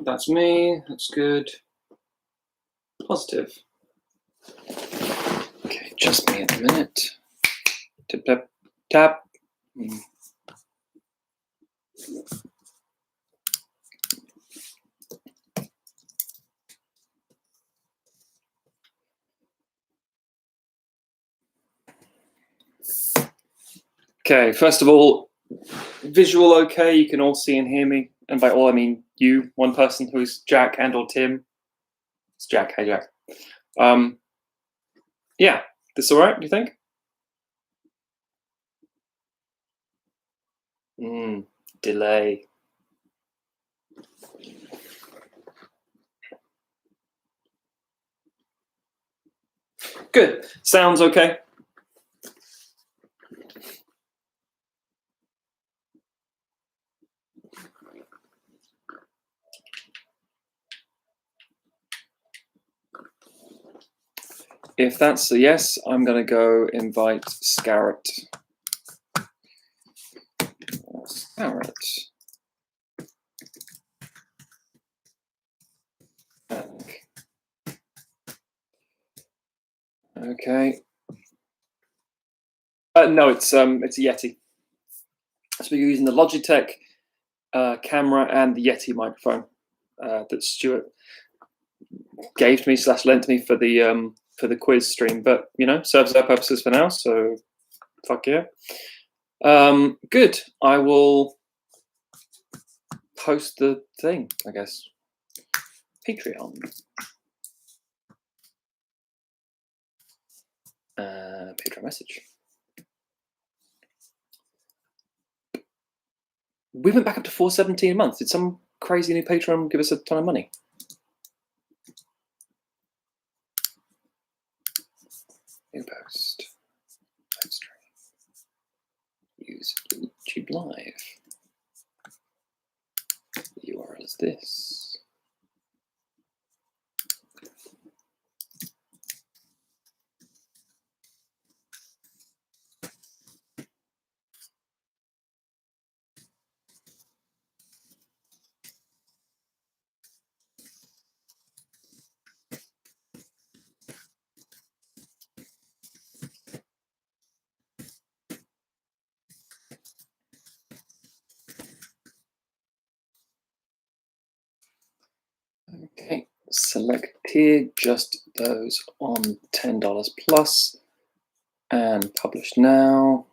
That's me. That's good. Positive. Okay, just me at the minute. Tap, tap, tap. Okay, first of all, visual okay, you can all see and hear me. And by all, I mean you, one person who's Jack and or Tim. It's Jack, hey Jack. Yeah, this all right, do you think? Delay. Good, sounds okay. If that's a yes, I'm going to go invite Scarrett. Scarrett. Okay. No, it's a Yeti. So we're using the Logitech camera and the Yeti microphone that Stuart gave to me / lent to me for the quiz stream, but you know, serves our purposes for now. So fuck yeah. Good. I will post the thing, I guess. Patreon. Patreon message. We went back up to $4.17 a month. Did some crazy new Patreon give us a ton of money? New post. Live stream. Use YouTube Live. The URL is this. Okay, select tier, just those on $10 plus, and publish now.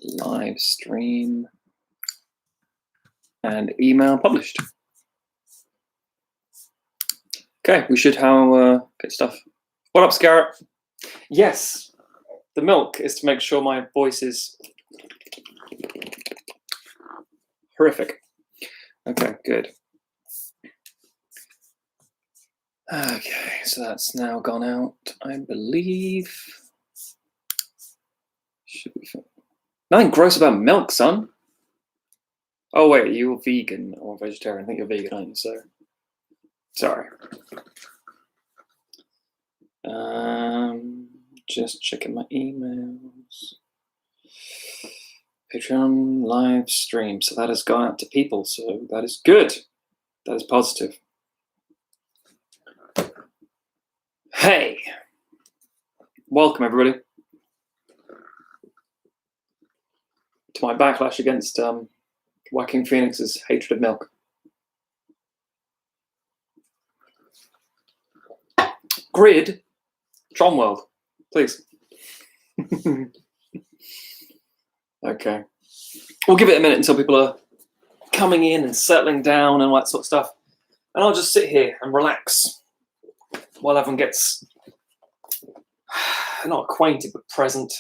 Live stream and email published. Okay, we should have good stuff. What up, Scarrett? Yes, the milk is to make sure my voice is horrific. Okay, good. Okay, so that's now gone out, I believe. Should be fine. Nothing gross about milk, son. Oh wait, you're vegan or vegetarian? I think you're vegan, aren't you? So, sorry. Just checking my emails. Patreon live stream. So that has gone out to people. So that is good. That is positive. Hey, welcome everybody to my backlash against Joaquin Phoenix's hatred of milk. Grid, Tron World, please. Okay, we'll give it a minute until people are coming in and settling down and all that sort of stuff, and I'll just sit here and relax while everyone gets not acquainted but present.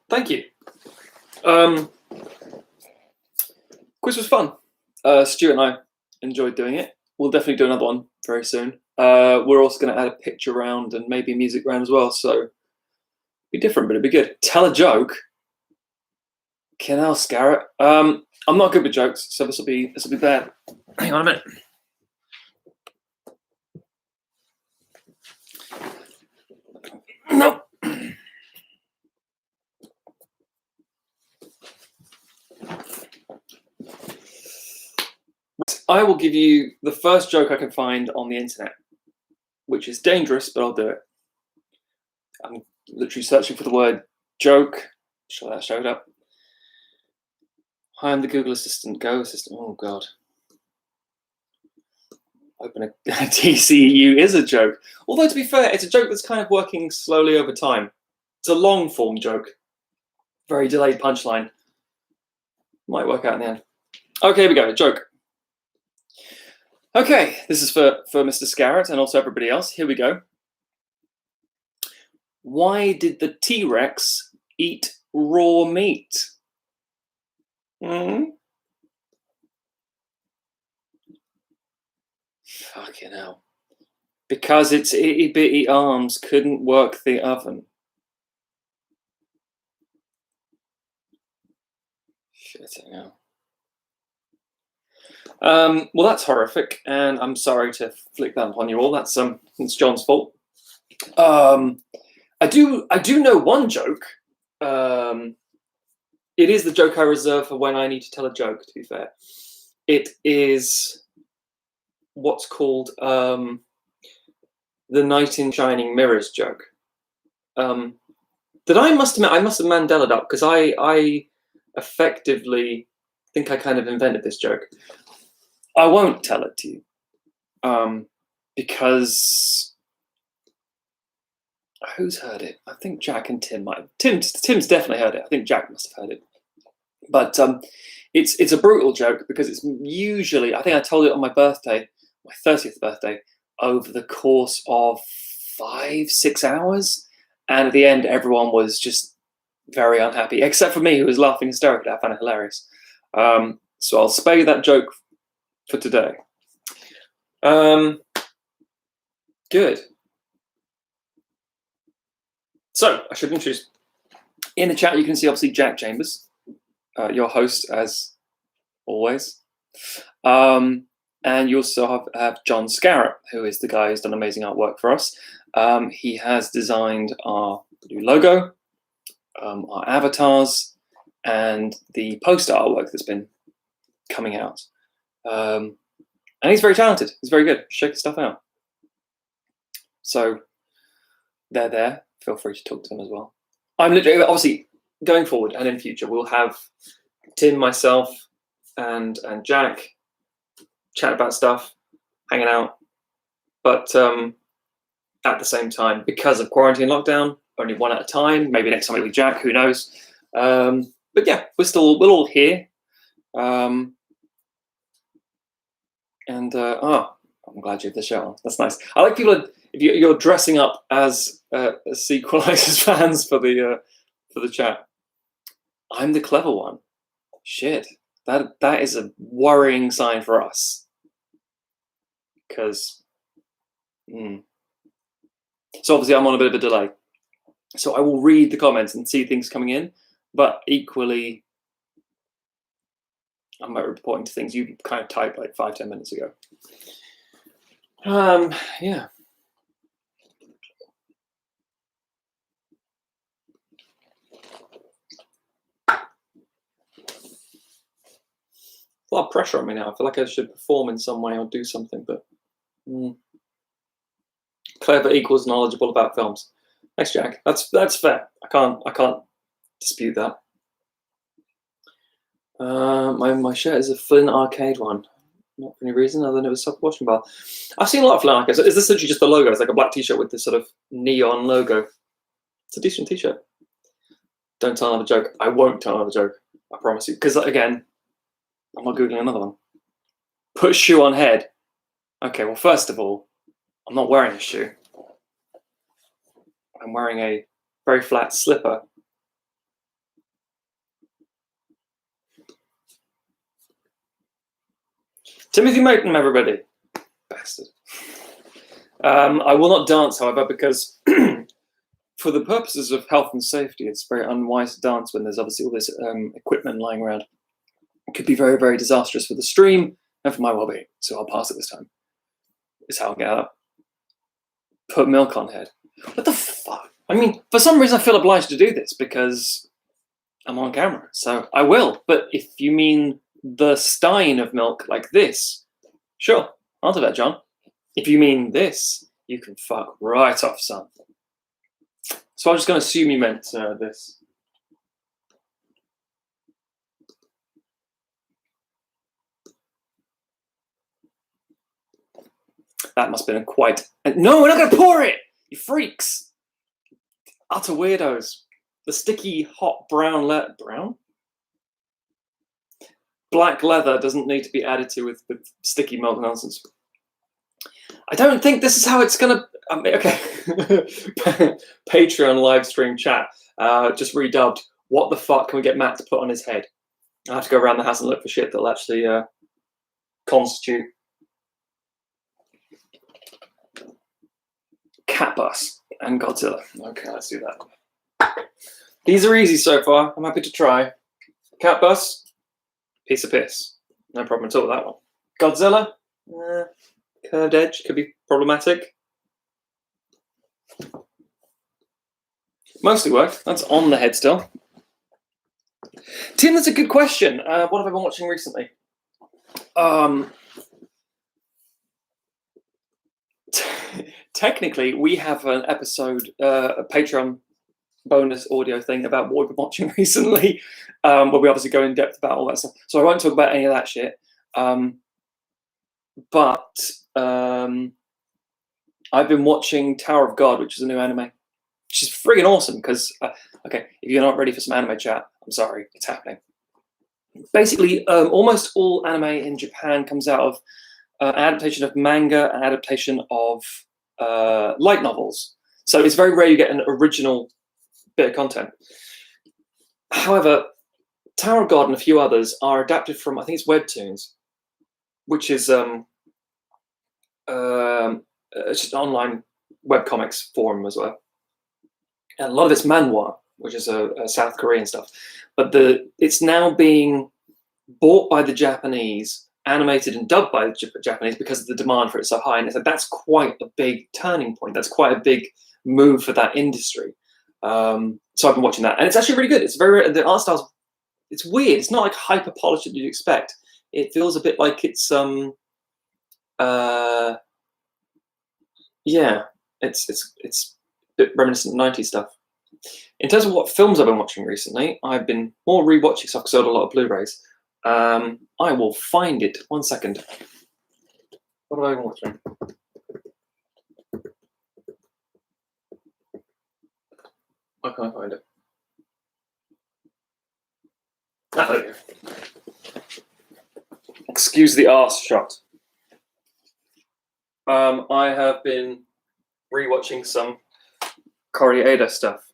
Thank you. Quiz was fun. Stuart and I enjoyed doing it. We'll definitely do another one very soon. We're also going to add a picture round and maybe a music round as well. So it'll be different, but it'll be good. Tell a joke. Canal Scarrett. I'm not good with jokes, so this will be bad. Hang on a minute. Nope. I will give you the first joke I can find on the internet, which is dangerous, but I'll do it. I'm literally searching for the word joke. Sure, that showed up. Hi, I'm the Google Assistant. Go Assistant. Oh, God. Open a TCU is a joke. Although, to be fair, it's a joke that's kind of working slowly over time. It's a long form joke. Very delayed punchline. Might work out in the end. Okay, here we go. Joke. Okay, this is for Mr. Scarrett and also everybody else. Here we go. Why did the T-Rex eat raw meat? Fucking hell. Because its itty-bitty arms couldn't work the oven. Shit, hell. Well, that's horrific, and I'm sorry to flick that upon you all. That's it's John's fault. I do know one joke. It is the joke I reserve for when I need to tell a joke, to be fair. It is what's called the knight in shining mirrors joke. That I must admit, I must have Mandela'd up, because I effectively think I kind of invented this joke. I won't tell it to you, because who's heard it? I think Jack and Tim might have. Tim's definitely heard it. I think Jack must have heard it. But it's a brutal joke, because it's usually, I think I told it on my birthday, my 30th birthday, over the course of 5-6 hours, and at the end everyone was just very unhappy, except for me, who was laughing hysterically. I found it hilarious. So I'll spare you that joke for today. Good. So I should introduce. In the chat, you can see obviously Jack Chambers, your host as always, and you also have John Scarrett, who is the guy who's done amazing artwork for us. He has designed our new logo, our avatars, and the poster artwork that's been coming out. And he's very talented. He's very good. Check his stuff out. So they're there. Feel free to talk to them as well. I'm literally, obviously, going forward and in future, we'll have Tim, myself, and Jack chat about stuff, hanging out. But at the same time, because of quarantine lockdown, only one at a time. Maybe next time it'll be Jack. Who knows? But yeah, we're all here. I'm glad you have the shirt on. That's nice. I like people if you're dressing up as Sequelizers fans for the chat. I'm the clever one. Shit, that is a worrying sign for us. Because, so obviously I'm on a bit of a delay. So I will read the comments and see things coming in, but equally, I'm reporting to things you kind of typed like 5-10 minutes ago. Yeah. A lot of pressure on me now. I feel like I should perform in some way or do something, but clever equals knowledgeable about films. Thanks, Jack. That's fair. I can't dispute that. My shirt is a Flynn Arcade one. Not for any reason other than it was self-washing bar. I've seen a lot of Flynn Arcades. Is this literally just the logo? It's like a black t-shirt with this sort of neon logo. It's a decent t-shirt. Don't tell another joke. I won't tell another joke. I promise you. Because again, I'm not Googling another one. Put shoe on head. Okay, well, first of all, I'm not wearing a shoe. I'm wearing a very flat slipper. Timothy Moten, everybody. Bastard. I will not dance, however, because for the purposes of health and safety, it's very unwise to dance when there's obviously all this equipment lying around. It could be very, very disastrous for the stream and for my well-being. So I'll pass it this time. Is how I'll get up. Put milk on head. What the fuck? I mean, for some reason I feel obliged to do this because I'm on camera. So I will. But if you mean the stein of milk like this, sure, I'll do that, John. If you mean this, you can fuck right off, son. So I'm just going to assume you meant this. That must have been quite... No, we're not going to pour it! You freaks! Utter weirdos. The sticky, hot brown leather... Brown? Black leather doesn't need to be added to with sticky milk nonsense. I don't think this is how it's going to... okay. Patreon live stream chat. Just redubbed. What the fuck can we get Matt to put on his head? I have to go around the house and look for shit that'll actually constitute Cat Bus and Godzilla. Okay, let's do that. These are easy so far. I'm happy to try. Cat Bus, piece of piss. No problem at all with that one. Godzilla, curved edge, could be problematic. Mostly worked. That's on the head still. Tim, that's a good question. What have I been watching recently? Technically, we have an episode, a Patreon bonus audio thing about what we've been watching recently, where we obviously go in depth about all that stuff. So I won't talk about any of that shit. But I've been watching Tower of God, which is a new anime, which is friggin' awesome because, okay, if you're not ready for some anime chat, I'm sorry, it's happening. Basically, almost all anime in Japan comes out of an adaptation of manga, an adaptation of light novels. So it's very rare you get an original bit of content. However, Tower of God and a few others are adapted from, I think it's Webtoons, which is it's just an online webcomics forum as well. And a lot of it's manhwa, which is a South Korean stuff. But it's now being bought by the Japanese, animated and dubbed by the Japanese because the demand for it is so high. And that's quite a big turning point. That's quite a big move for that industry. So I've been watching that. And it's actually really good. It's the art style's, it's weird. It's not like hyper polished that you'd expect. It feels a bit like it's yeah, it's a bit reminiscent of 90s stuff. In terms of what films I've been watching recently, I've been more rewatching stuff because I had a lot of Blu-rays. I will find it. 1 second. What have I been watching? I can't find it. Ah, there you go. Excuse the arse shot. I have been rewatching some Koreeda stuff.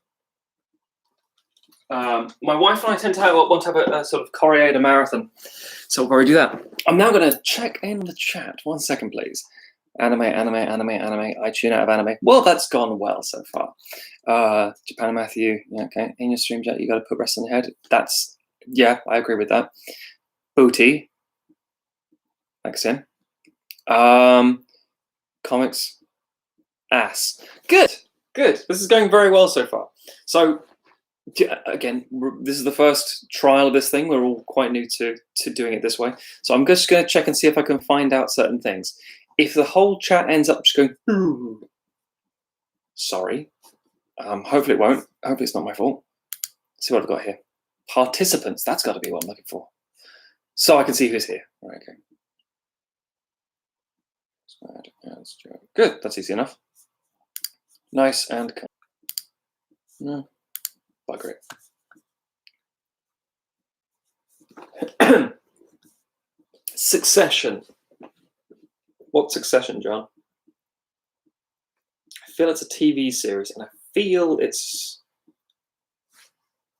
My wife and I tend to want to have a sort of Koreeda marathon, so we'll probably do that. I'm now going to check in the chat. 1 second, please. Anime. I tune out of anime. Well, that's gone well so far. Japan Matthew. Yeah, okay. In your stream chat, you got to put rest on the head. That's, yeah, I agree with that. Booty. Thanks, Tim. Comics. Ass. Good. This is going very well so far. So, again, this is the first trial of this thing. We're all quite new to doing it this way. So I'm just going to check and see if I can find out certain things. If the whole chat ends up just going, ooh, sorry. Hopefully it won't. Hopefully it's not my fault. Let's see what I've got here. Participants. That's got to be what I'm looking for. So I can see who's here. Right, okay. Good. That's easy enough. Nice and no. Bugger it. Succession. What Succession, John? I feel it's a TV series, and I feel it's.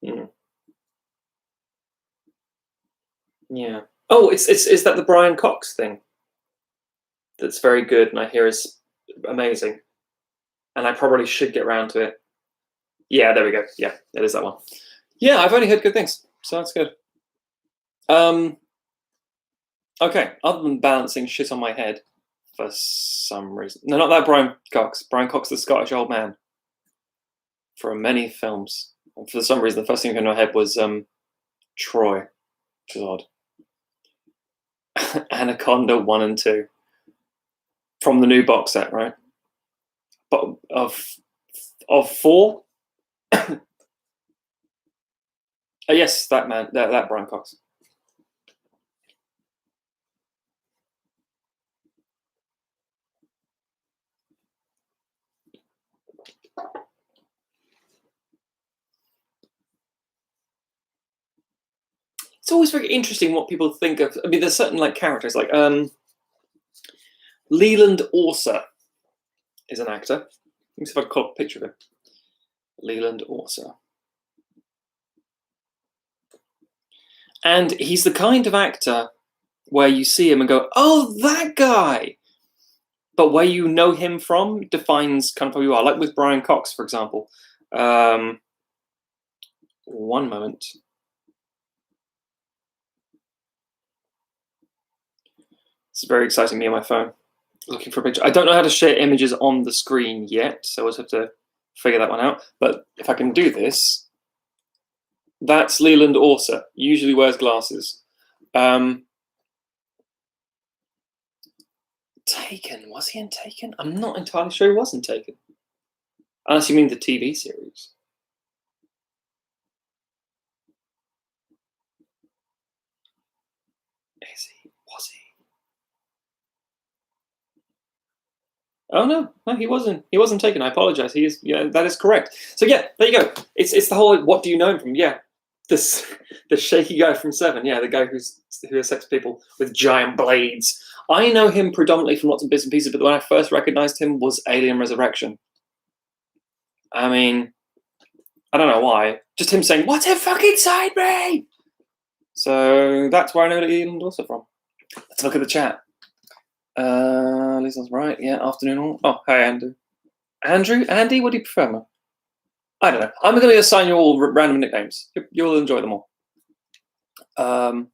Yeah. Oh, is that the Brian Cox thing? That's very good, and I hear is amazing, and I probably should get around to it. Yeah, there we go. Yeah, it is that one. Yeah, I've only heard good things, so that's good. Okay, other than balancing shit on my head for some reason. No, not that Brian Cox. Brian Cox, the Scottish old man from many films. And for some reason, the first thing that came to my head was Troy, which is odd. Anaconda 1 and 2 from the new box set, right? But of 4. Yes, that man, that Brian Cox. It's always very interesting what people think of. I mean, there's certain like characters, like Leland Orser is an actor. Let me see if I can call up a picture of him. Leland Orser. And he's the kind of actor where you see him and go, oh, that guy. But where you know him from defines kind of who you are. Like with Brian Cox, for example. One moment. It's very exciting, me on my phone. Looking for a picture. I don't know how to share images on the screen yet, so I'll just have to figure that one out. But if I can do this, that's Leland Orser. Usually wears glasses. Taken. Was he in Taken? I'm not entirely sure he wasn't Taken. Unless you mean the TV series. Is he? Was he? Oh no, he wasn't. He wasn't Taken. I apologize. He is. Yeah, that is correct. So yeah, there you go. It's the whole. What do you know him from? Yeah, the shaky guy from Seven. Yeah, the guy who attacks people with giant blades. I know him predominantly from lots of bits and pieces, but when I first recognized him was Alien Resurrection. I mean, I don't know why. Just him saying, "What's fucking inside me?" So that's where I know Leland Orser from. Let's look at the chat. Lisa's right. Yeah, afternoon all. Oh, hi, Andrew. Andy, what do you prefer, man? I don't know. I'm going to assign you all random nicknames. You'll enjoy them all. Afternoon,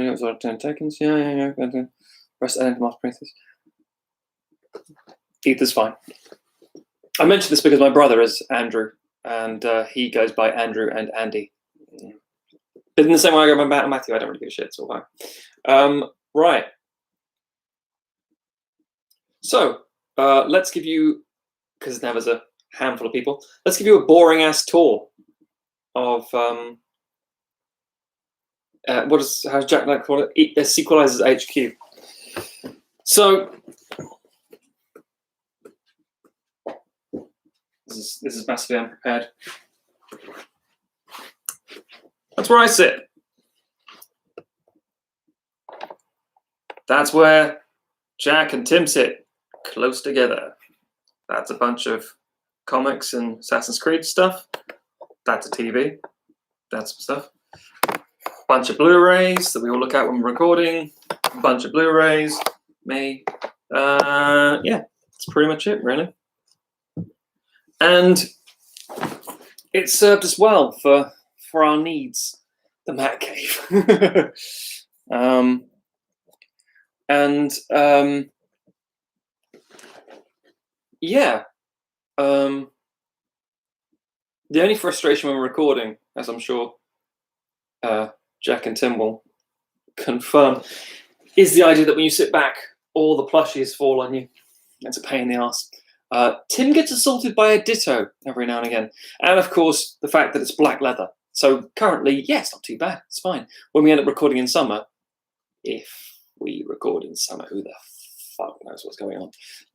it was like 10 seconds. Yeah. Rest of Master Princess. Ether's fine. I mentioned this because my brother is Andrew, and he goes by Andrew and Andy. But in the same way I go by Matthew, I don't really give a shit. It's all fine. Right. So let's give you, because now there's a handful of people, let's give you a boring ass tour of how's Jack like call it? Sequelizer's HQ. So this is massively unprepared. That's where I sit. That's where Jack and Tim sit, close together. That's a bunch of comics and Assassin's Creed stuff. That's a TV. That's some stuff. Bunch of Blu-rays that we all look at when we're recording. A bunch of Blu-rays. Me. Yeah, that's pretty much it, really. And it served us well for our needs, the Mac Cave. Yeah. The only frustration when we're recording, as I'm sure Jack and Tim will confirm, is the idea that when you sit back, all the plushies fall on you. It's a pain in the ass. Tim gets assaulted by a Ditto every now and again. And of course, the fact that it's black leather. So currently, yeah, it's not too bad. It's fine. When we end up recording in summer, if we record in summer, who the fuck knows what's going on?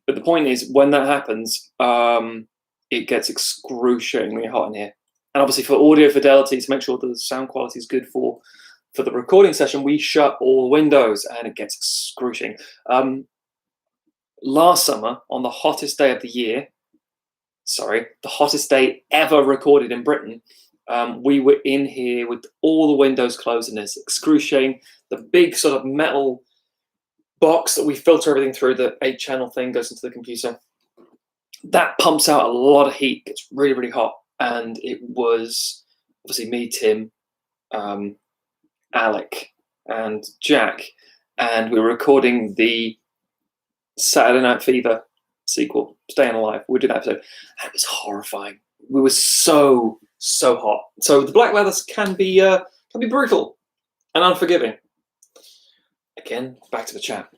But the point is, when that happens, it gets excruciatingly hot in here. And obviously for audio fidelity, to make sure that the sound quality is good for the recording session, we shut all the windows and it gets excruciating. Last summer, on the hottest day of the year, the hottest day ever recorded in Britain, we were in here with all the windows closed and it's excruciating. The big sort of metal box that we filter everything through, the 8-channel thing goes into the computer. that pumps out a lot of heat. It's really, really hot. And it was obviously me, Tim, Alec, and Jack. And we were recording the Saturday Night Fever sequel, Staying Alive. We did that episode. And it was horrifying. We were so hot. So the black leathers can be brutal and unforgiving. Again, back to the chat.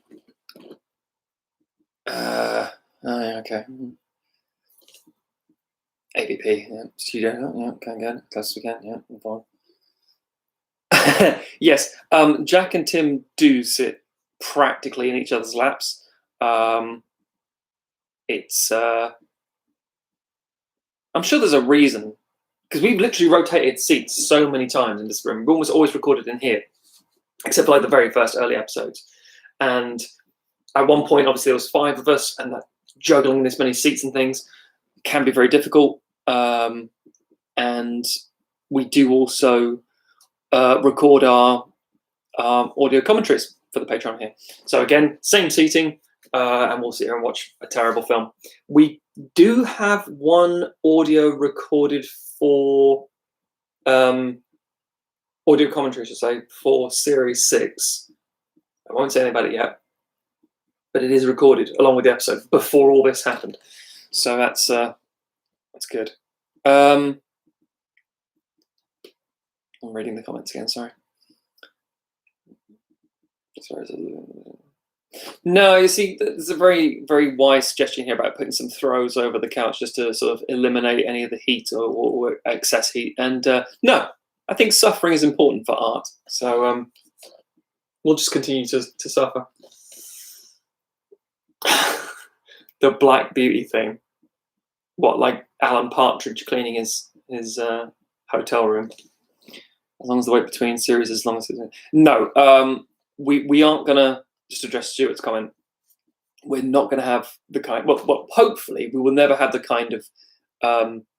Okay. ABP, yeah. Studio, yeah, can get it. Close as we can, yeah, move on. Yes, Jack and Tim do sit practically in each other's laps. It's I'm sure there's a reason, because we've literally rotated seats so many times in this room. We've almost always recorded in here, except for like the very first early episodes. And at one point, obviously, there was 5 of us, and that juggling this many seats and things can be very difficult. And we do also record our audio commentaries for the Patreon here. So again, same seating, and we'll sit here and watch a terrible film. We do have one audio recorded for audio commentary, I should say, for Series 6. I won't say anything about it yet, but it is recorded along with the episode before all this happened. So that's good. I'm reading the comments again, sorry. No, you see, there's a very, very wise suggestion here about putting some throws over the couch just to sort of eliminate any of the heat or excess heat. And no, I think suffering is important for art. So we'll just continue to suffer. The Black Beauty thing. What, like Alan Partridge cleaning his hotel room? As long as the wait between series, as long as it's... No, we aren't gonna just address Stuart's comment. We're not gonna have the kind. Well, hopefully we will never have the kind of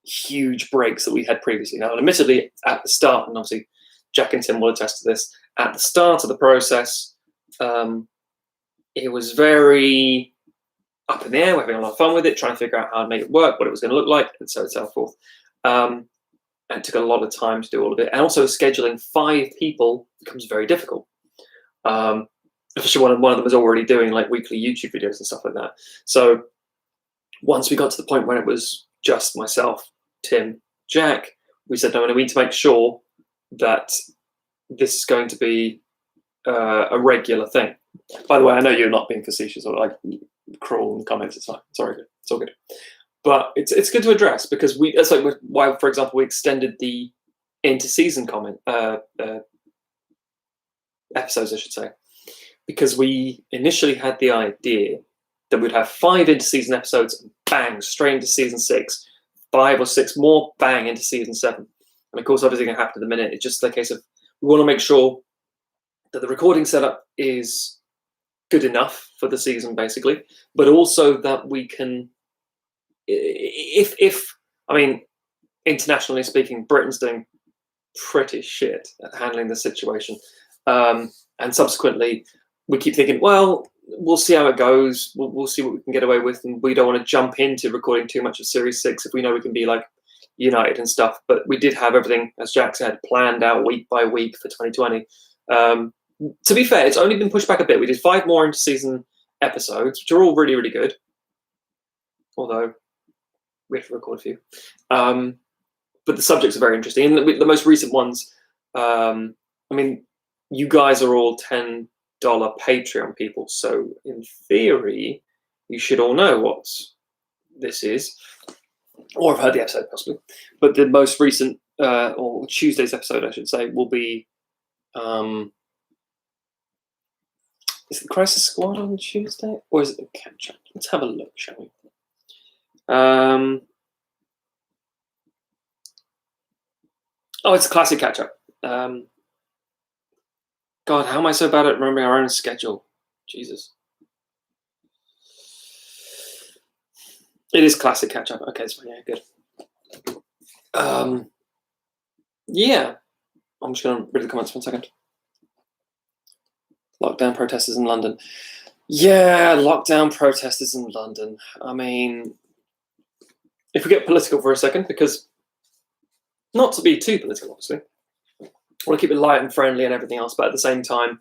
huge breaks that we had previously. Now, admittedly, at the start, and obviously Jack and Tim will attest to this. At the start of the process, it was very up in the air. We're having a lot of fun with it, trying to figure out how to make it work, what it was going to look like, and so forth. And it took a lot of time to do all of it. And also scheduling 5 people becomes very difficult. Especially one of them is already doing like weekly YouTube videos and stuff like that. So once we got to the point when it was just myself, Tim, Jack, we said, no, we need to make sure that this is going to be a regular thing. By the way, I know you're not being facetious or like cruel in comments. It's fine. It's all good. It's all good. But it's good to address, because it's like why, for example, we extended the inter-season comment episodes, I should say, because we initially had the idea that we'd have 5 inter-season episodes and bang straight into season 6, 5 or 6 more bang into season 7. And of course, everything that happened in the minute. It's just a case of we want to make sure that the recording setup is good enough for the season, basically, but also that we can, if I mean, internationally speaking, Britain's doing pretty shit at handling the situation, and subsequently we keep thinking, well, we'll see how it goes, we'll see what we can get away with, and we don't want to jump into recording too much of Series 6 if we know we can be like United and stuff. But we did have everything, as Jack said, planned out week by week for 2020. To be fair, it's only been pushed back a bit. We did 5 more inter-season episodes, which are all really, really good, although we have to record a few. But the subjects are very interesting, and the most recent ones, I mean, you guys are all $10 Patreon people, so in theory you should all know what this is, or have heard the episode possibly. But the most recent, or Tuesday's episode I should say, will be is it the Crisis Squad on Tuesday, or is it the catch-up? Let's have a look, shall we? Oh, it's a classic catch-up. God, how am I so bad at remembering our own schedule? Jesus. It is classic catch-up. Okay, so yeah, good. Yeah, I'm just going to read the comments for 1 second. Lockdown protesters in London. Yeah, lockdown protesters in London. I mean, if we get political for a second, because not to be too political, obviously, I want to keep it light and friendly and everything else, but at the same time,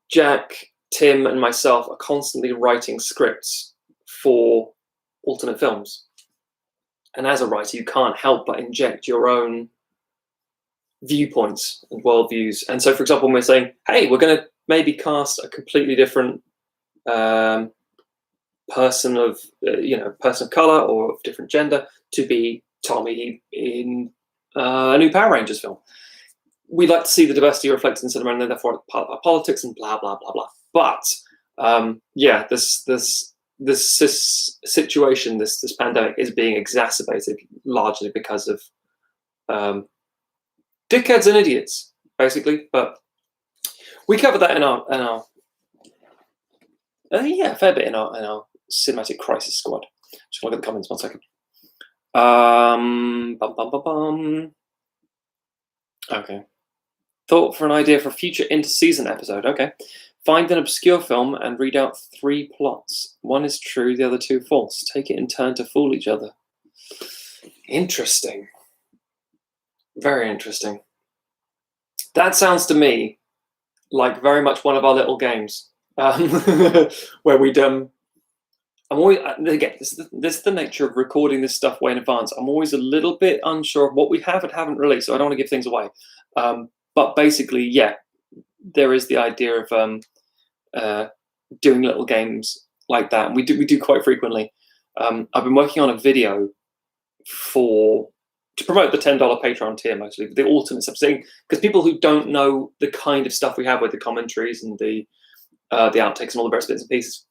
Jack, Tim, and myself are constantly writing scripts for alternate films. And as a writer, you can't help but inject your own viewpoints and worldviews. And so, for example, when we're saying, hey, we're going to maybe cast a completely different person of color or of different gender to be Tommy in a new Power Rangers film. We like to see the diversity reflected in cinema, and therefore part of our politics and blah blah blah blah. But this situation, this pandemic, is being exacerbated largely because of dickheads and idiots, basically. But we covered that in our a fair bit in our cinematic crisis squad. Just look at the comments 1 second. Okay. Thought for an idea for a future inter-season episode. Okay. Find an obscure film and read out 3 plots. 1 is true, the other 2 false. Take it in turn to fool each other. Interesting. Very interesting. That sounds to me like very much one of our little games, where we'd I'm always, again, this is the nature of recording this stuff way in advance. I'm always a little bit unsure of what we have and haven't released, so I don't want to give things away. But basically, yeah, there is the idea of doing little games like that, and we do quite frequently. I've been working on a video to promote the $10 Patreon tier, mostly the alternate stuff, because people who don't know the kind of stuff we have with the commentaries and the outtakes and all the various bits and pieces,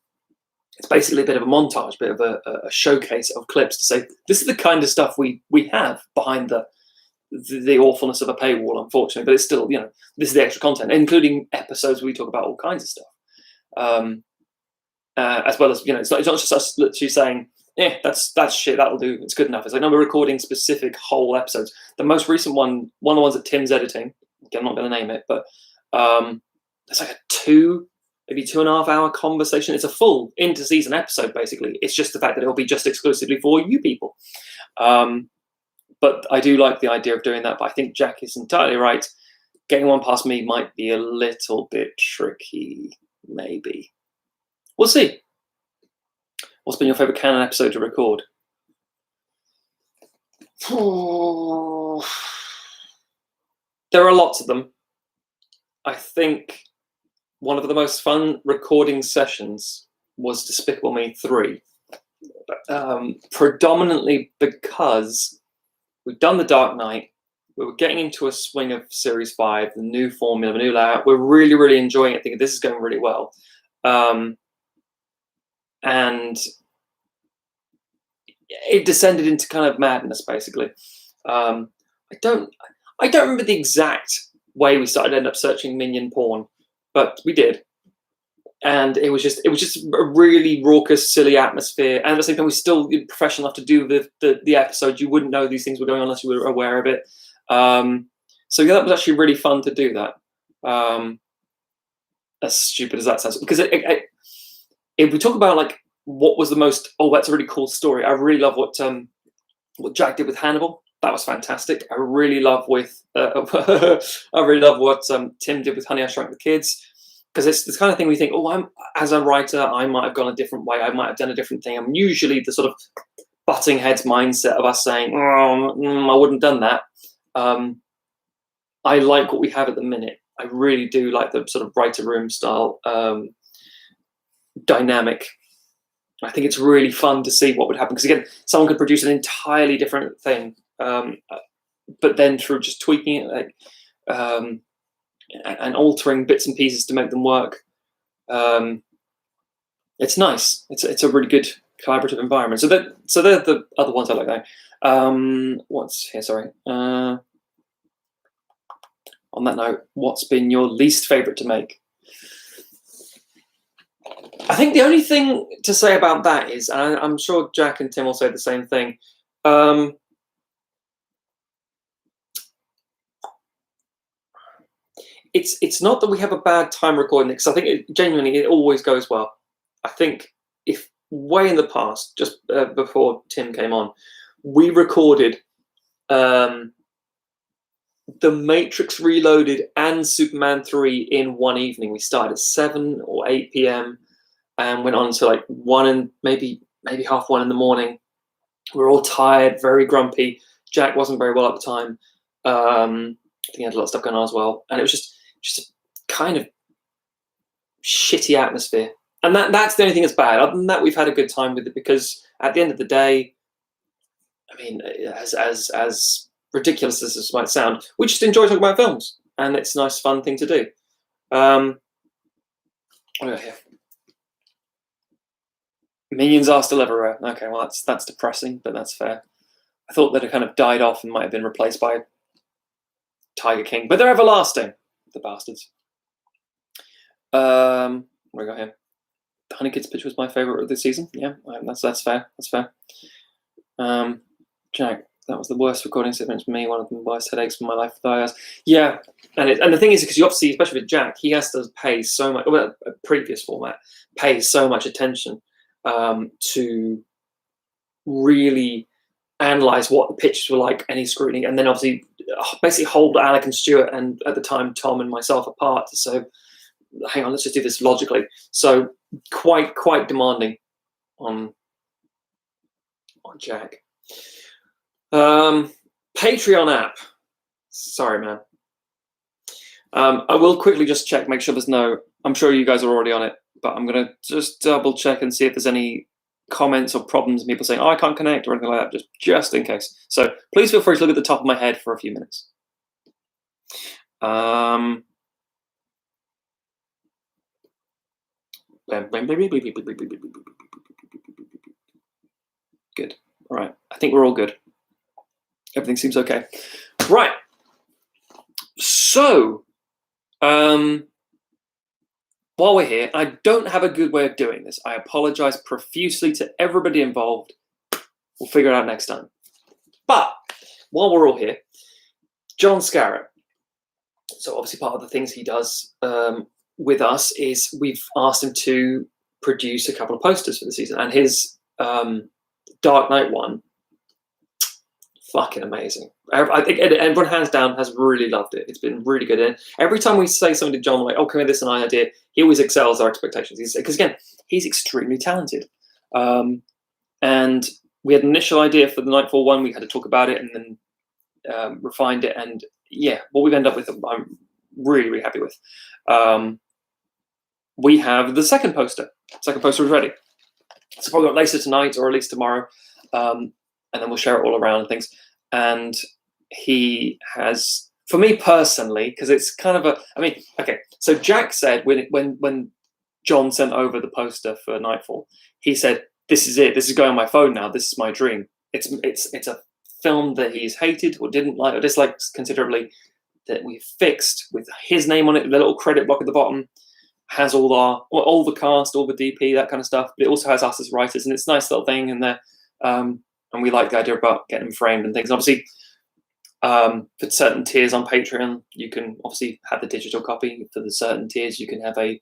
it's basically a bit of a montage, a bit of a showcase of clips to say this is the kind of stuff we have behind the awfulness of a paywall, unfortunately, but it's still, this is the extra content, including episodes where we talk about all kinds of stuff, as well as, it's not just us literally saying, that's shit, that'll do, it's good enough. It's like, no, we're recording specific whole episodes. The most recent one of the ones that Tim's editing, I'm not going to name it, but it's like maybe 2.5 hour conversation. It's a full inter-season episode, basically. It's just the fact that it'll be just exclusively for you people. But I do like the idea of doing that, but I think Jack is entirely right. Getting one past me might be a little bit tricky, maybe. We'll see. What's been your favourite canon episode to record? There are lots of them. I think one of the most fun recording sessions was Despicable Me 3. Predominantly because we've done The Dark Knight, we were getting into a swing of Series 5, the new formula, the new layout. We're really, really enjoying it, thinking this is going really well. And it descended into kind of madness, basically. I don't remember the exact way we ended up searching minion porn, but we did. And it was just a really raucous, silly atmosphere. And at the same time, we still professional enough to do the episode. You wouldn't know these things were going on unless you were aware of it. So yeah, that was actually really fun to do that. As stupid as that sounds, because if we talk about like what was the most, that's a really cool story. I really love what Jack did with Hannibal. That was fantastic. I really love what Tim did with Honey, I Shrunk the Kids. Because it's this kind of thing we think, as a writer, I might have gone a different way. I might have done a different thing. I'm usually the sort of butting heads mindset of us saying, I wouldn't have done that. I like what we have at the minute. I really do like the sort of writer room style dynamic. I think it's really fun to see what would happen. Because again, someone could produce an entirely different thing, but then through just tweaking it, and altering bits and pieces to make them work, it's nice. It's a really good collaborative environment. So they're the other ones I like now. What's here? Sorry. On that note, what's been your least favorite to make? I think the only thing to say about that is, and I'm sure Jack and Tim will say the same thing. It's not that we have a bad time recording it, because I think genuinely it always goes well. I think if way in the past, just before Tim came on, we recorded The Matrix Reloaded and Superman 3 in one evening. We started at 7 or 8 p.m. and went on to like 1 and maybe 1:30 in the morning. We were all tired, very grumpy. Jack wasn't very well at the time. I think he had a lot of stuff going on as well. And it was just a kind of shitty atmosphere. And that's the only thing that's bad. Other than that, we've had a good time with it, because at the end of the day, I mean, as ridiculous as this might sound, we just enjoy talking about films, and it's a nice, fun thing to do. What do we got here? Minions are still everywhere. Okay, well, that's depressing, but that's fair. I thought that it kind of died off and might have been replaced by Tiger King, but they're everlasting, the bastards. What do we got here? The Honey Kids picture was my favorite of the season. Yeah, that's fair. That's fair. Jack, that was the worst recording segment for me. One of the worst headaches in my life. Yeah, and the thing is, because you obviously, especially with Jack, he has to pay so much. Well, a previous format pays so much attention to really analyze what the pitches were like, any scrutiny, and then obviously basically hold Alec and Stuart, and at the time Tom and myself apart. So hang on, let's just do this logically. So quite demanding on Jack. Patreon app. Sorry, man. I will quickly just check, make sure there's no. I'm sure you guys are already on it, but I'm gonna just double check and see if there's any comments or problems, people saying, "Oh, I can't connect" or anything like that, just in case. So please feel free to look at the top of my head for a few minutes. Good. All right. I think we're all good. Everything seems okay. Right. So, while we're here, I don't have a good way of doing this. I apologize profusely to everybody involved. We'll figure it out next time. But while we're all here, John Scarrett. So obviously part of the things he does with us is we've asked him to produce a couple of posters for the season, and his Dark Knight one, fucking amazing. I think everyone hands down has really loved it. It's been really good. And every time we say something to John, like, "Oh, come here, this is an idea," he always excels our expectations. Because again, he's extremely talented. And we had an initial idea for the Nightfall one. We had to talk about it and then refined it. And yeah, what we've ended up with, I'm really happy with. We have the second poster. Second poster is ready. It's probably later tonight or at least tomorrow. And then we'll share it all around and things. And he has, for me personally, because it's kind of okay. So Jack said when John sent over the poster for Nightfall, he said, "This is it. This is going on my phone now. This is my dream." It's a film that he's hated or didn't like or disliked considerably, that we fixed with his name on it, the little credit block at the bottom. Has all the cast, all the DP, that kind of stuff, but it also has us as writers, and it's a nice little thing in there. And we like the idea about getting them framed and things. Obviously, for certain tiers on Patreon, you can obviously have the digital copy. For the certain tiers, you can have a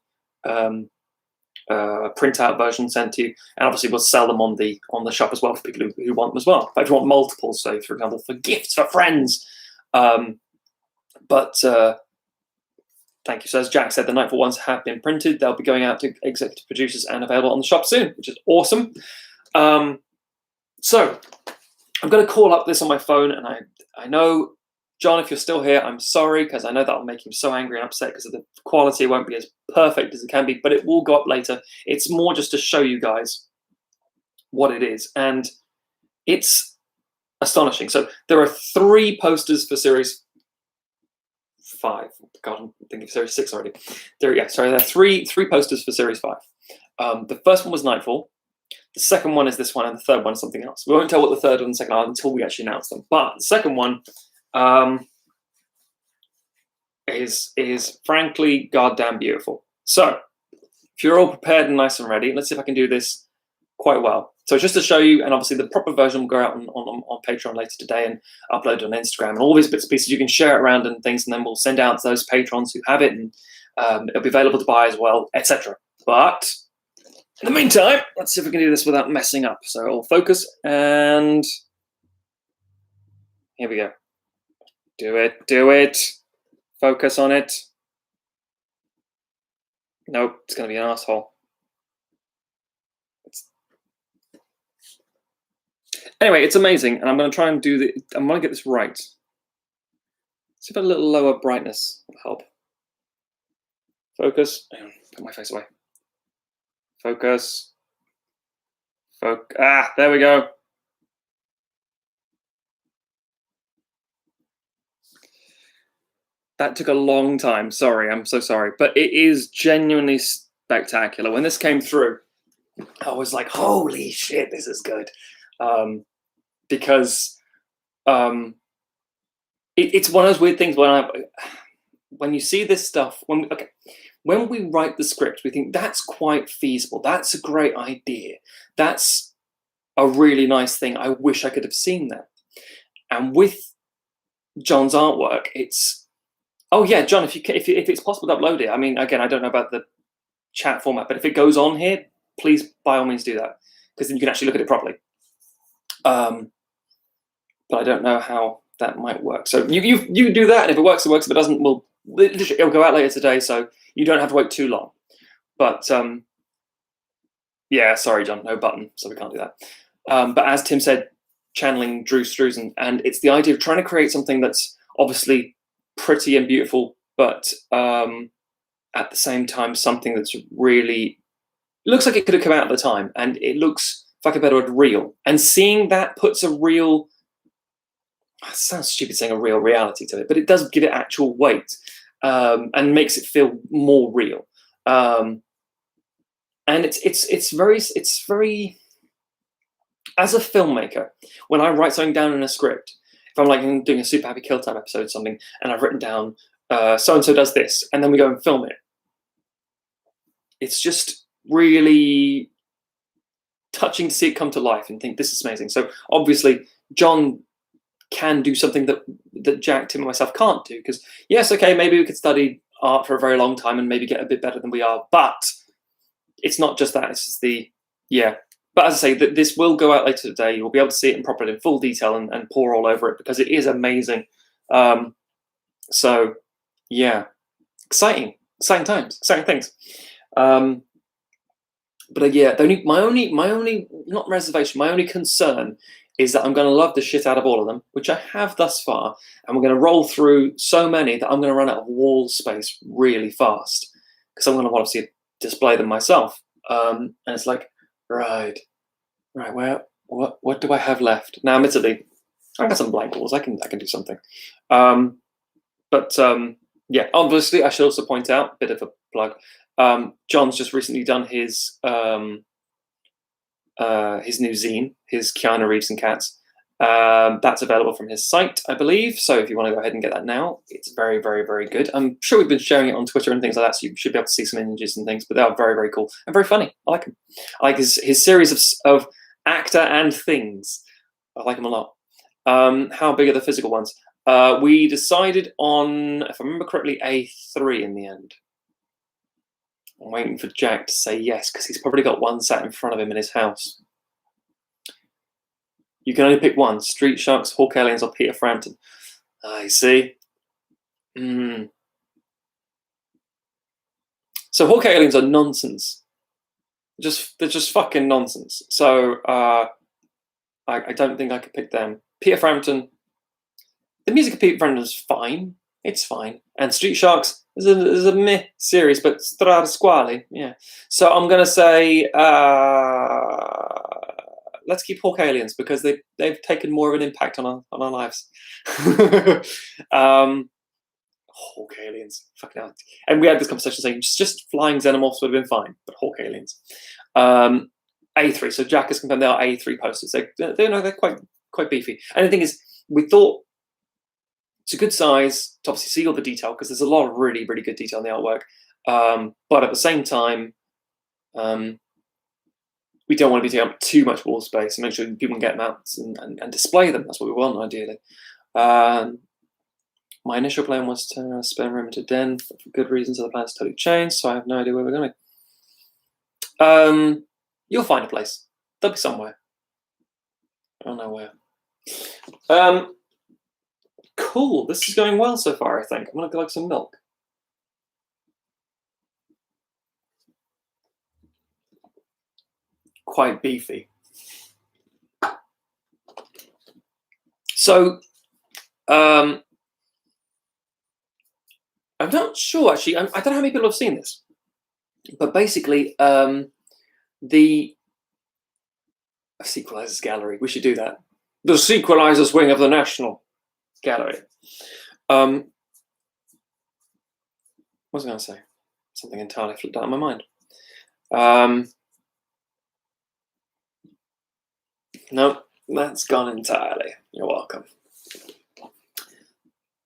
printout version sent to you, and obviously we'll sell them on the shop as well for people who want them as well. But if you want multiples, say for example, for gifts for friends, thank you. So as Jack said, the Nightfall ones have been printed. They'll be going out to executive producers and available on the shop soon, which is awesome. So I'm going to call up this on my phone, and I know, John, if you're still here, I'm sorry, because I know that will make him so angry and upset because the quality won't be as perfect as it can be, but it will go up later. It's more just to show you guys what it is, and it's astonishing. So there are 3 posters for Series 5. God, I'm thinking of Series 6 already. There are 3 posters for Series 5. The first one was Nightfall. The second one is this one, and the third one is something else. We won't tell what the third and the second are until we actually announce them. But the second one is frankly goddamn beautiful. So if you're all prepared and nice and ready, let's see if I can do this quite well. So just to show you, and obviously the proper version will go out on Patreon later today and upload on Instagram and all these bits and pieces. You can share it around and things, and then we'll send out to those patrons who have it, and it'll be available to buy as well, etc. But In the meantime, let's see if we can do this without messing up. So I'll focus, and here we go. Do it. Focus on it. Nope, it's going to be an asshole. Anyway, it's amazing, and I'm going to try and do I'm going to get this right. See if a little lower brightness will help. Focus. Put my face away. Focus. There we go. That took a long time. Sorry, I'm so sorry. But it is genuinely spectacular. When this came through, I was like, holy shit, this is good. Because it's one of those weird things when you see this stuff, when we write the script, we think that's quite feasible. That's a great idea. That's a really nice thing. I wish I could have seen that. And with John's artwork, it's, oh yeah, John, if it's possible to upload it. I mean, again, I don't know about the chat format, but if it goes on here, please by all means do that, because then you can actually look at it properly. But I don't know how that might work. So you do that, and if it works, it works. If it doesn't, it'll go out later today, so you don't have to wait too long. But yeah, sorry, John, no button, so we can't do that. But as Tim said, channeling Drew Struzan, and it's the idea of trying to create something that's obviously pretty and beautiful, but at the same time something that's really looks like it could have come out at the time, and it looks, if I could better word, real. And seeing that puts a real, it sounds stupid saying a real reality to it, but it does give it actual weight, and makes it feel more real. And it's very, as a filmmaker, when I write something down in a script, if I'm like doing a Super Happy Kill Time episode or something, and I've written down so and so does this, and then we go and film it, it's just really touching to see it come to life and think this is amazing. So obviously John can do something that Jack, Tim, and myself can't do, because yes, okay, maybe we could study art for a very long time and maybe get a bit better than we are, but it's not just that. It's just but as I say, this will go out later today. You'll be able to see it in full detail and pour all over it, because it is amazing. So yeah, exciting times, exciting things. But yeah, my only not reservation, my only concern is that I'm going to love the shit out of all of them, which I have thus far, and we're going to roll through so many that I'm going to run out of wall space really fast, because I'm going to want to see display them myself. And it's like, right, what do I have left now? Admittedly, I've got some blank walls. I can do something. Yeah, obviously, I should also point out, bit of a plug. John's just recently done his new zine, his Keanu Reeves and Cats. That's available from his site, I believe. So if you want to go ahead and get that now, it's very, very, very good. I'm sure we've been sharing it on Twitter and things like that, so you should be able to see some images and things. But they are very, very cool and very funny. I like him. I like his series of actor and things. I like him a lot. How big are the physical ones? We decided on, if I remember correctly, A3 in the end. I'm waiting for Jack to say yes, because he's probably got one sat in front of him in his house. You can only pick one: Street Sharks, Hawk Aliens, or Peter Frampton. I see. So Hawk Aliens are nonsense. They're just fucking nonsense. So I don't think I could pick them. Peter Frampton. The music of Peter Frampton is fine. It's fine. And Street Sharks is a meh series, but Strada Squali, yeah. So I'm gonna say let's keep Hawk Aliens, because they've taken more of an impact on our lives. Hawk Aliens, fucking hell. And we had this conversation saying just flying xenomorphs would have been fine, but Hawk Aliens. A3. So Jack has confirmed they are A3 posters. They're quite beefy. And the thing is, we thought it's a good size to obviously see all the detail, because there's a lot of really, really good detail in the artwork. But at the same time, we don't want to be taking up too much wall space, and make sure people can get them out and display them. That's what we want, ideally. My initial plan was to spend room into Den, but for good reasons, the plan's totally changed, so I have no idea where we're going. You'll find a place. They'll be somewhere. I don't know where. Cool. This is going well so far, I think. I'm going to go like some milk. Quite beefy. So, I'm not sure, actually. I don't know how many people have seen this. But basically, the Sequelizers Gallery. We should do that. The Sequelizers wing of the National Gallery. What was I going to say? Something entirely flipped out of my mind. No, that's gone entirely. You're welcome.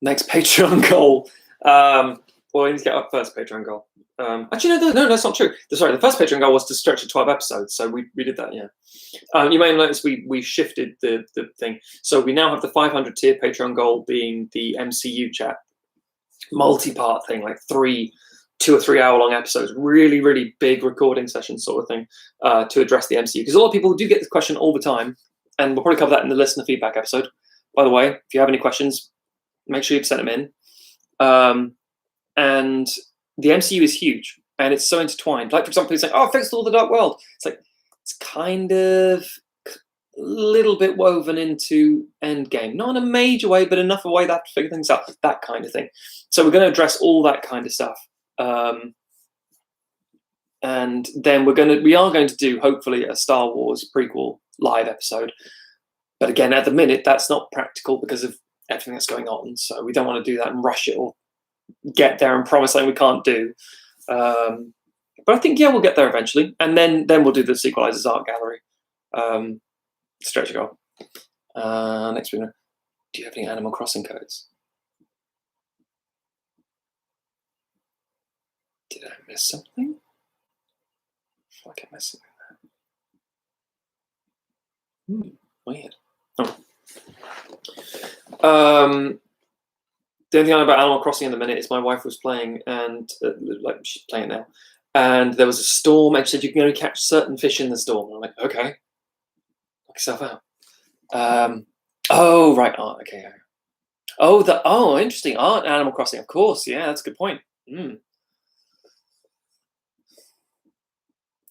Next Patreon goal. Well, we need to get our first Patreon goal. Actually, no, that's not true. Sorry, the first Patreon goal was to stretch to 12 episodes, so we did that, yeah. You may have noticed we shifted the thing. So we now have the 500 tier Patreon goal being the MCU chat. Multi-part thing, like 2 or 3 hour long episodes, really, really big recording session sort of thing to address the MCU. Because a lot of people do get this question all the time, and we'll probably cover that in the listener feedback episode. By the way, if you have any questions, make sure you've sent them in. And the MCU is huge, and it's so intertwined. Like, for example, you say, "Oh, fixed all the Dark World." It's like, it's kind of a little bit woven into Endgame. Not in a major way, but enough of a way that to figure things out, that kind of thing. So we're going to address all that kind of stuff. And then we are going to do, hopefully, a Star Wars prequel live episode. But again, at the minute, that's not practical because of everything that's going on. So we don't want to do that and rush it or get there and promise something we can't do. But I think, yeah, we'll get there eventually. And then we'll do the Sequelizers art gallery. Stretch goal. Next one. Do you have any Animal Crossing codes? Did I miss something? I kept missing that. Weird. Oh. The only thing about Animal Crossing in the minute is my wife was playing, and like she's playing it now, and there was a storm, and she said you can only catch certain fish in the storm. And I'm like, okay, knock yourself out. Oh right, art. Okay. Oh, interesting, art. Animal Crossing, of course. Yeah, that's a good point.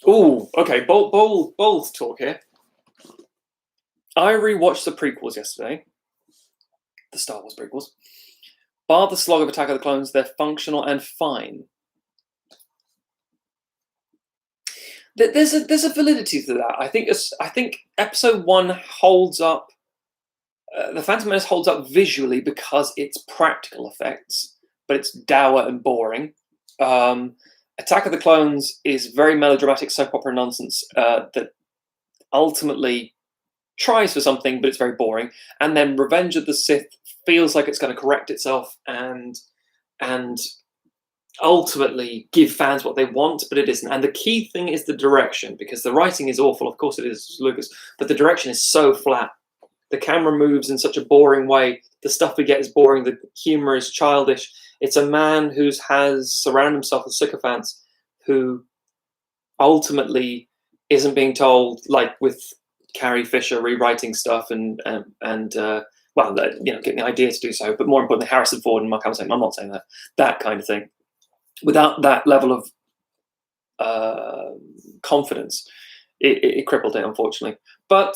Oh, okay. Bold talk here. I rewatched the prequels yesterday, the Star Wars prequels. Bar the slog of Attack of the Clones, they're functional and fine. There's a validity to that. I think Episode 1 holds up. The Phantom Menace holds up visually because it's practical effects, but it's dour and boring. Attack of the Clones is very melodramatic soap opera nonsense that ultimately tries for something, but it's very boring. And then Revenge of the Sith feels like it's going to correct itself and ultimately give fans what they want, but it isn't. And the key thing is the direction, because the writing is awful. Of course it is, Lucas, but the direction is so flat. The camera moves in such a boring way. The stuff we get is boring. The humor is childish. It's a man who has surrounded himself with sycophants who ultimately isn't being told, like with Carrie Fisher rewriting stuff and well, getting the idea to do so, but more importantly, Harrison Ford and Mark Hamill saying, I'm not saying that kind of thing. Without that level of confidence, it crippled it, unfortunately. But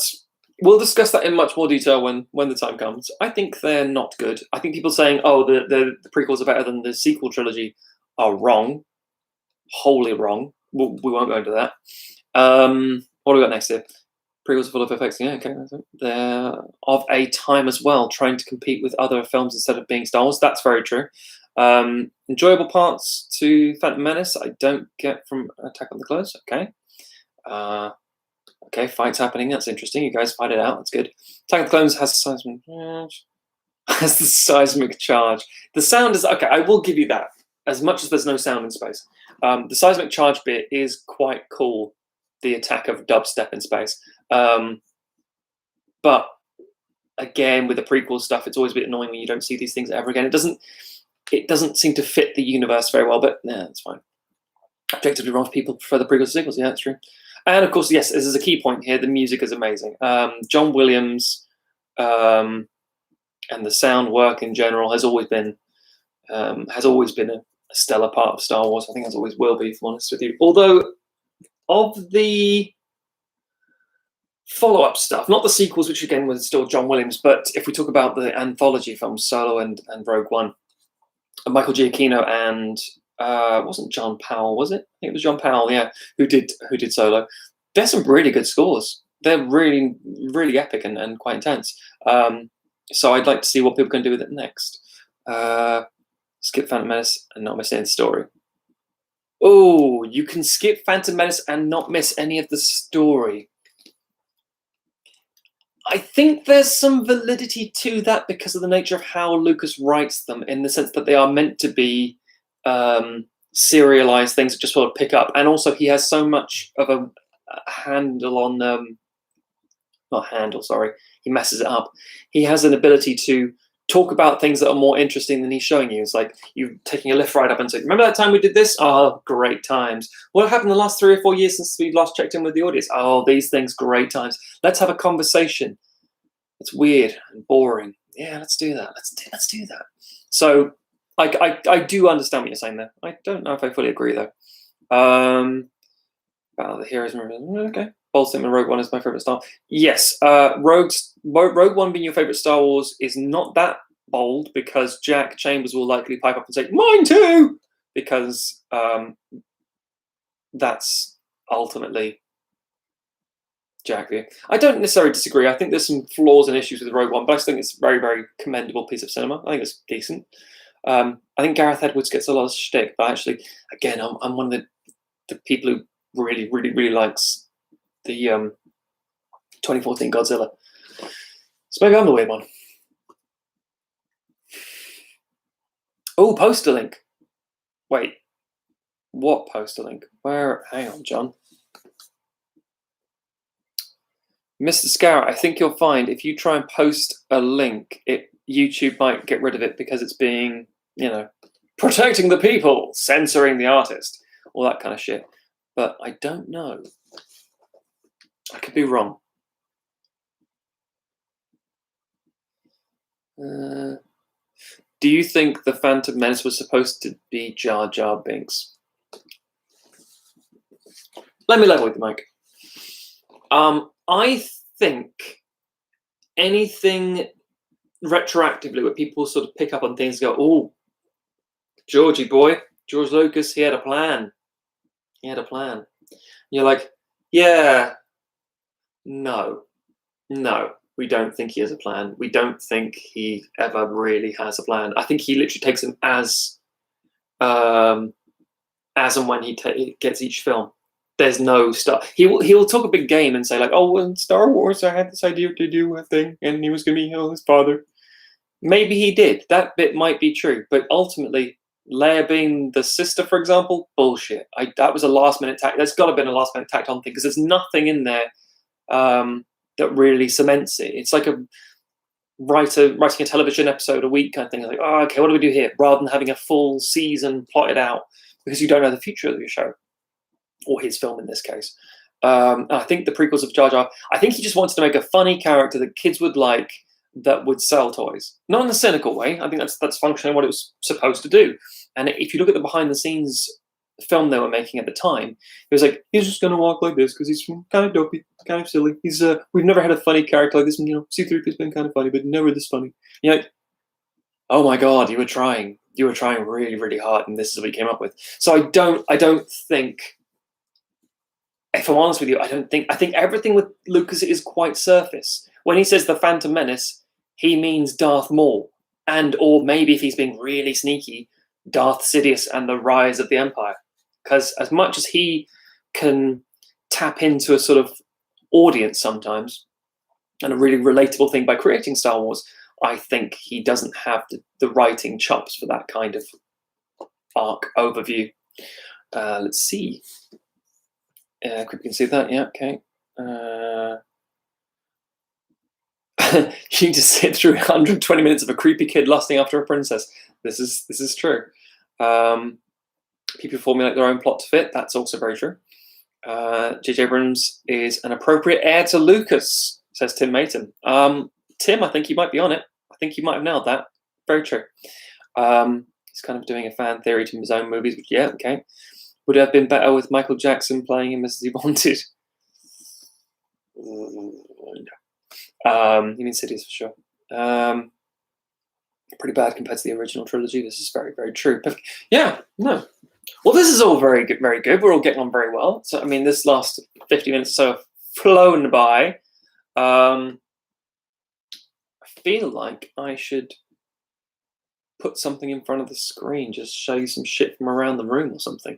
we'll discuss that in much more detail when the time comes. I think they're not good. I think people saying, oh, the prequels are better than the sequel trilogy are wrong. Wholly wrong. We won't go into that. What do we got next here? Prequels are full of effects. Yeah, okay. They're of a time as well, trying to compete with other films instead of being Star Wars. That's very true. Enjoyable parts to Phantom Menace I don't get from Attack of the Clones. Okay. Okay, fights happening. That's interesting. You guys fight it out. That's good. Attack of the Clones has seismic charge. Has the seismic charge. The sound is okay. I will give you that. As much as there's no sound in space, the seismic charge bit is quite cool. The attack of dubstep in space. But again, with the prequel stuff, it's always a bit annoying when you don't see these things ever again. It doesn't seem to fit the universe very well, but yeah, it's fine. objectively wrong if people prefer the prequels to sequels. Yeah, that's true. And of course, yes, this is a key point here. The music is amazing. John Williams and the sound work in general has always been a stellar part of Star Wars. I think as always will be, if I'm honest with you. Although of the follow-up stuff, not the sequels, which again was still John Williams, but if we talk about the anthology films, Solo and Rogue One, Michael Giacchino and wasn't John Powell, was it? I think it was John Powell, yeah, who did Solo. There's some really good scores. They're really, really epic and quite intense. So I'd like to see what people can do with it next. Skip Phantom Menace and not miss any of the story. Oh, you can skip Phantom Menace and not miss any of the story. I think there's some validity to that because of the nature of how Lucas writes them, in the sense that they are meant to be serialized things that just sort of pick up. And also he has so much of a handle on not handle, sorry, he messes it up. He has an ability to talk about things that are more interesting than he's showing you. It's like you taking a lift ride up and saying, remember that time we did this? Oh, great times. What happened the last 3 or 4 years since we last checked in with the audience? Oh, these things, great times. Let's have a conversation. It's weird and boring. Yeah, let's do that. Let's do that. So I do understand what you're saying there. I don't know if I fully agree though. Battle of the Heroes. Okay. Bold statement, Rogue One is my favorite Star Wars. Yes, Rogue One being your favorite Star Wars is not that bold, because Jack Chambers will likely pipe up and say, mine too, because that's ultimately Jack. I don't necessarily disagree. I think there's some flaws and issues with Rogue One, but I think it's a very, very commendable piece of cinema. I think it's decent. I think Gareth Edwards gets a lot of shtick, but actually, again, I'm one of the people who really, really, really likes the 2014 Godzilla. So maybe I'm the weird one. Oh, poster link. Wait, what poster link? Where? Hang on, John. Mr. Scout, I think you'll find if you try and post a link, YouTube might get rid of it because it's being, protecting the people, censoring the artist, all that kind of shit. But I don't know. I could be wrong. Do you think the Phantom Menace was supposed to be Jar Jar Binks? Let me level with you, Mike. I think anything retroactively where people sort of pick up on things and go, oh, Georgie boy, George Lucas, he had a plan. He had a plan. And you're like, yeah, no, we don't think he has a plan. We don't think he ever really has a plan. I think he literally takes them as and when he gets each film. There's no stuff. He'll talk a big game and say like, oh, well, in Star Wars, I had this idea to do a thing, and he was going to be his father. Maybe he did. That bit might be true, but ultimately, Leia being the sister, for example, bullshit. That was a last-minute tack. There's got to have been a last-minute tacked on thing because there's nothing in there that really cements it. It's like a writing a television episode a week kind of thing. It's like, oh, okay, what do we do here? Rather than having a full season plotted out because you don't know the future of your show. Or his film in this case. I think the prequels of Jar Jar, I think he just wanted to make a funny character that kids would like, that would sell toys. Not in a cynical way. I think that's functionally what it was supposed to do. And if you look at the behind the scenes film they were making at the time, it was like, he's just going to walk like this because he's kind of dopey, kind of silly. We've never had a funny character like this. And, C-3PO's been kind of funny, but never this funny. You're like, oh my God, you were trying really, really hard, and this is what you came up with. So I don't think, if I'm honest with you, I think everything with Lucas is quite surface. When he says the Phantom Menace, he means Darth Maul, or maybe if he's being really sneaky, Darth Sidious and the Rise of the Empire. Because as much as he can tap into a sort of audience sometimes, and a really relatable thing by creating Star Wars, I think he doesn't have the writing chops for that kind of arc overview. Let's see. Quick, you can see that, yeah, okay. You just sit through 120 minutes of a creepy kid lusting after a princess. This is true. People formulate their own plot to fit. That's also very true. J.J. Abrams is an appropriate heir to Lucas, says Tim Mayton. Tim, I think you might be on it. I think you might have nailed that. Very true. He's kind of doing a fan theory to his own movies, but yeah, okay. Would it have been better with Michael Jackson playing him as he wanted? You mean Cities for sure. Pretty bad compared to the original trilogy. This is very, very true. Perfect. Yeah, no. Well, this is all very good, very good. We're all getting on very well. So, I mean, this last 50 minutes or so have flown by. I feel like I should put something in front of the screen, just show you some shit from around the room or something.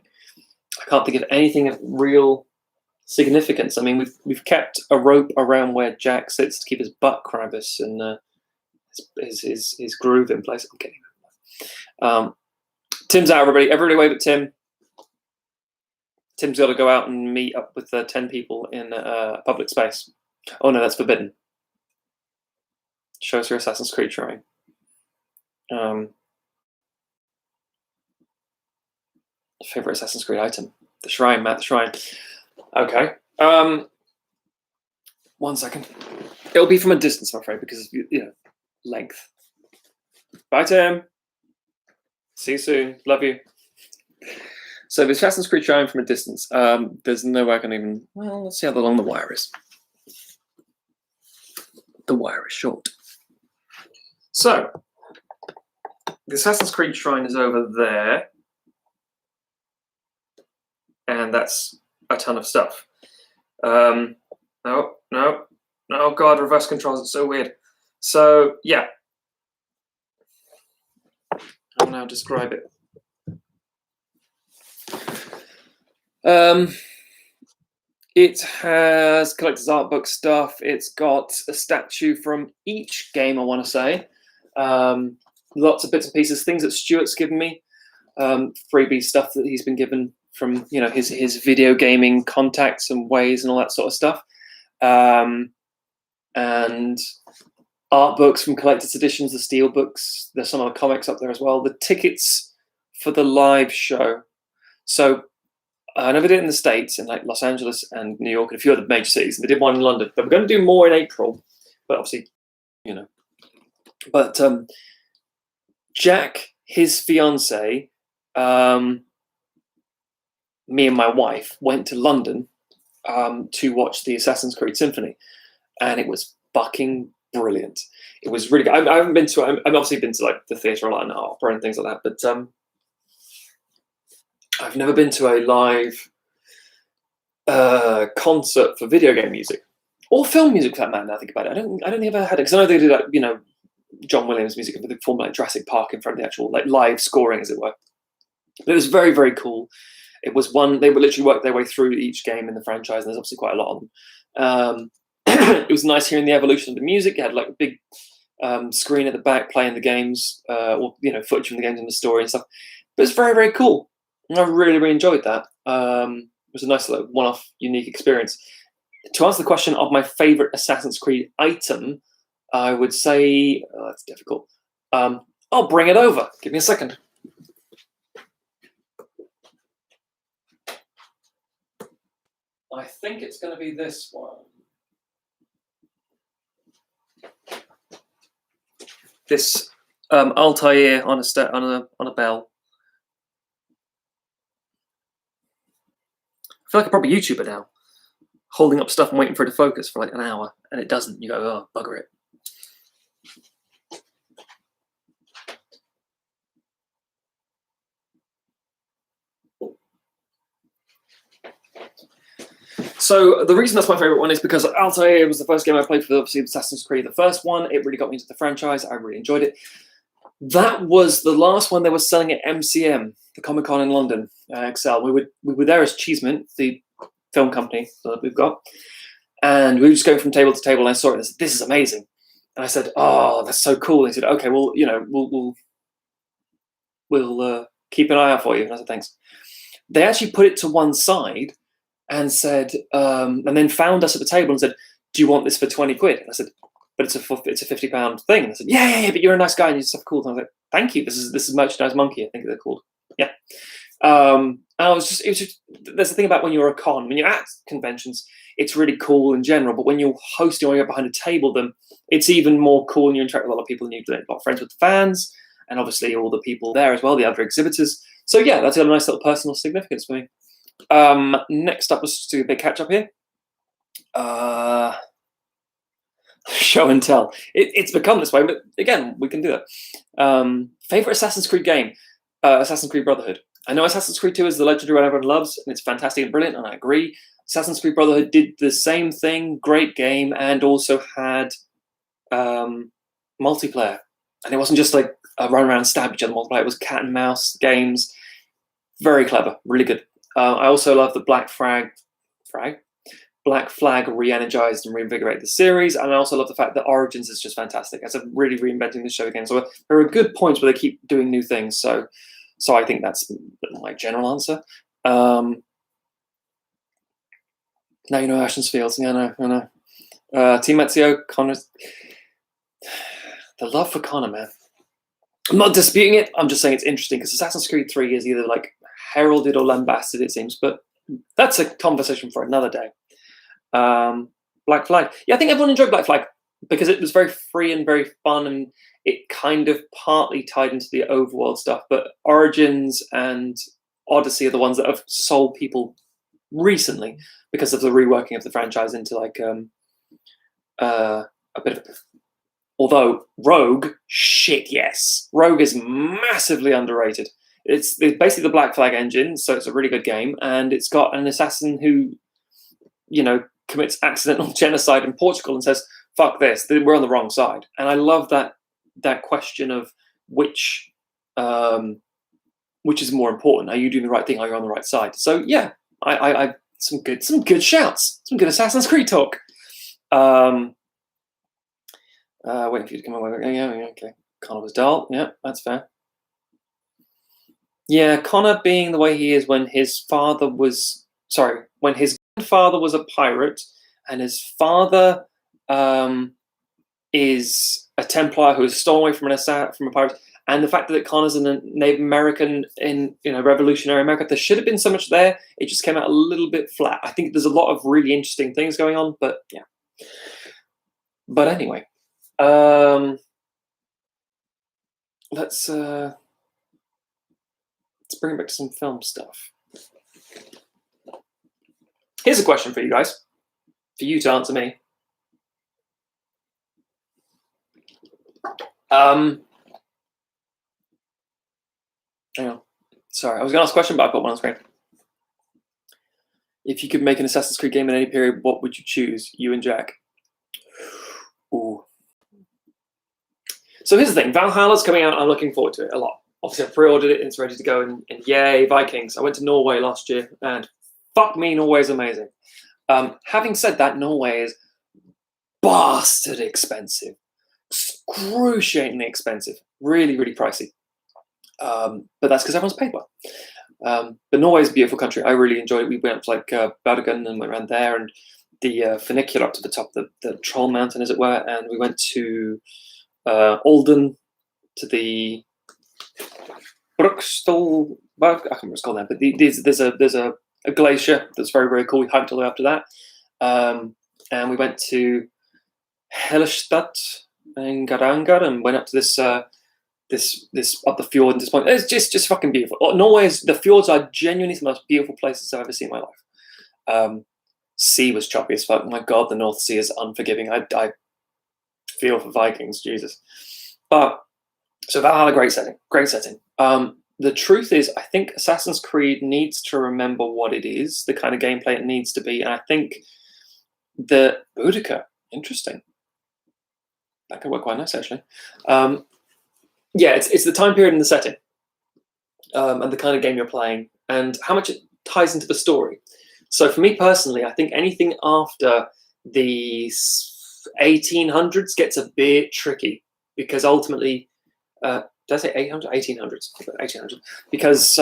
I can't think of anything of real significance. I mean, we've kept a rope around where Jack sits to keep his butt crevice and his groove in place. I'm kidding. Tim's out, everybody. Everybody wave at Tim. Tim's got to go out and meet up with 10 people in a public space. Oh no, that's forbidden. Show us your Assassin's Creed shrine. Favorite Assassin's Creed item? The shrine, Matt. The shrine. Okay. 1 second. It'll be from a distance, I'm afraid, because length. Bye, Tim. See you soon. Love you. So the Assassin's Creed shrine from a distance. There's no way I can even. Well, let's see how long the wire is. The wire is short. So the Assassin's Creed shrine is over there, and that's a ton of stuff. No, oh god, reverse controls. It's so weird. So yeah, I'll now describe it. It has collector's art book stuff. It's got a statue from each game, I want to say. Lots of bits and pieces, things that Stuart's given me, freebie stuff that he's been given from his video gaming contacts and ways and all that sort of stuff, and art books from collector's editions, the steel books. There's some other comics up there as well. The tickets for the live show. So I never did it in the States, in like Los Angeles and New York and a few other major cities. They did one in London, but we're going to do more in April. But obviously, But Jack, his fiance, me and my wife went to London to watch the Assassin's Creed Symphony, and it was fucking brilliant. It was really good. I haven't been to. I've obviously been to like the theatre a lot and opera and things like that, but I've never been to a live concert for video game music or film music, for that matter. Now I think about it, I don't think I've ever had it, because I know they did like John Williams music for the form like Jurassic Park in front of the actual like live scoring, as it were. But it was very, very cool. It was one they would literally work their way through each game in the franchise, and there's obviously quite a lot of them. It was nice hearing the evolution of the music. It had like a big screen at the back playing the games, or footage from the games and the story and stuff. But it's very, very cool. I really, really enjoyed that. It was a nice like, one-off, unique experience. To answer the question of my favorite Assassin's Creed item, I would say that's difficult. I'll bring it over. Give me a second. I think it's going to be this one. This Altair on a bell. I feel like a proper YouTuber now, holding up stuff and waiting for it to focus for like an hour, and it doesn't. You go, oh, bugger it. So the reason that's my favorite one is because Altair was the first game I played for obviously Assassin's Creed, the first one. It really got me into the franchise. I really enjoyed it. That was the last one they were selling at MCM, the Comic Con in London, Excel. We were there as Cheesemint, the film company that we've got, and we were just going from table to table. And I saw it and I said, "This is amazing," and I said, "Oh, that's so cool." And they said, "Okay, well, we'll keep an eye out for you." And I said, "Thanks." They actually put it to one side and said, and then found us at the table and said, "Do you want this for 20 quid?" And I said, "But it's a £50 thing." And I said, yeah, but you're a nice guy and you're stuff cool. And I was like, "Thank you. This is Merchandise Monkey, I think they're called." Yeah. And it was just, there's the thing about when you're when you're at conventions, it's really cool in general, but when you're hosting or you're behind a table, then it's even more cool and you interact with a lot of people and you get a lot of friends with the fans and obviously all the people there as well, the other exhibitors. So yeah, that's got a nice little personal significance for me. Next up, let's just do a big catch up here. Show and tell. It's become this way, but again, we can do that. Favorite Assassin's Creed game? Assassin's Creed Brotherhood. I know Assassin's Creed 2 is the legendary one everyone loves, and it's fantastic and brilliant, and I agree. Assassin's Creed Brotherhood did the same thing, great game, and also had multiplayer. And it wasn't just like a run around and stab each other multiplayer, it was cat and mouse games. Very clever, really good. I also love the Black Flag re-energized and reinvigorated the series, and I also love the fact that Origins is just fantastic. It's a really reinventing the show again. So there are good points where they keep doing new things. So I think that's my general answer. Now you know Ashen's Fields. Yeah, I know. Team Ezio, Connor. The love for Connor, man. I'm not disputing it. I'm just saying it's interesting because Assassin's Creed 3 is either like heralded or lambasted, it seems. But that's a conversation for another day. Black Flag. Yeah, I think everyone enjoyed Black Flag because it was very free and very fun, and it kind of partly tied into the overworld stuff. But Origins and Odyssey are the ones that have sold people recently because of the reworking of the franchise into like a bit of. Although Rogue, shit, yes, Rogue is massively underrated. It's basically the Black Flag engine, so it's a really good game, and it's got an assassin who, commits accidental genocide in Portugal and says, "Fuck this, we're on the wrong side." And I love that question of which is more important. Are you doing the right thing? Are you on the right side? So yeah, I some good shouts, some good Assassin's Creed talk. Waiting for you to come away. Yeah, okay. Connor was dull. Yeah, that's fair. Yeah, Connor being the way he is when his father was when his grandfather was a pirate and his father is a Templar who was stolen away from a pirate, and the fact that Connor's a Native American in revolutionary America, there should have been so much there. It just came out a little bit flat. I think there's a lot of really interesting things going on, but yeah. But anyway, let's bring it back to some film stuff. Here's a question for you guys, for you to answer me. Hang on. Sorry, I was going to ask a question, but I put one on screen. If you could make an Assassin's Creed game in any period, what would you choose, you and Jack? Ooh. So here's the thing. Valhalla's coming out. I'm looking forward to it a lot. Obviously, I've pre-ordered it and it's ready to go. And yay, Vikings. I went to Norway last year and fuck me, Norway's amazing. Having said that, Norway is bastard expensive. Excruciatingly expensive. Really, really pricey. But that's because everyone's paid well. But Norway's a beautiful country. I really enjoyed it. We went up to like Bergen and went around there and the funicular up to the top of the Troll Mountain, as it were. And we went to Olden, to the Bruksdal. I can't remember what it's called now, but there's a glacier that's very, very cool. We hiked all the way up to that. And we went to Hellestadt and Garangar and went up to this up the fjord and this point. It's just fucking beautiful. The fjords are genuinely the most beautiful places I've ever seen in my life. Sea was choppy as fuck. My God, the North Sea is unforgiving. I feel for Vikings, Jesus. But so Valhalla, great setting. The truth is, I think Assassin's Creed needs to remember what it is, the kind of gameplay it needs to be, and I think the Boudica, interesting. That could work quite nice, actually. Yeah, it's the time period and the setting, and the kind of game you're playing, and how much it ties into the story. So for me personally, I think anything after the 1800s gets a bit tricky, because ultimately, did I say 800? 1800s. 1800s. Because,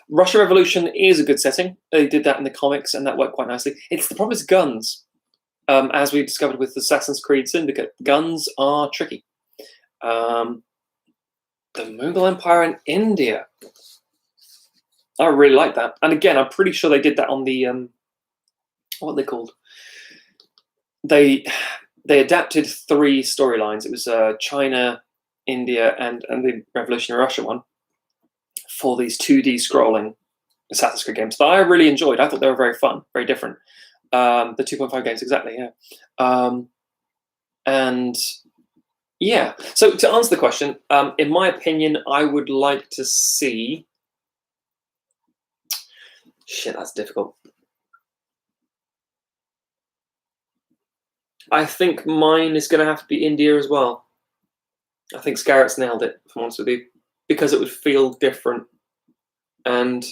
Russian Revolution is a good setting. They did that in the comics, and that worked quite nicely. It's the problem is guns. As we discovered with Assassin's Creed Syndicate, guns are tricky. The Mughal Empire in India. I really like that. And again, I'm pretty sure they did that on the what are they called? They adapted 3 storylines. It was China, India, and the Revolutionary Russia one for these 2D scrolling Assassin's Creed games that I really enjoyed. I thought they were very fun, very different. The 2.5 games, exactly, yeah. And yeah, so to answer the question, in my opinion, I would like to see. Shit, that's difficult. I think mine is going to have to be India as well. I think Scarrett's nailed it, if I'm honest with you, because it would feel different and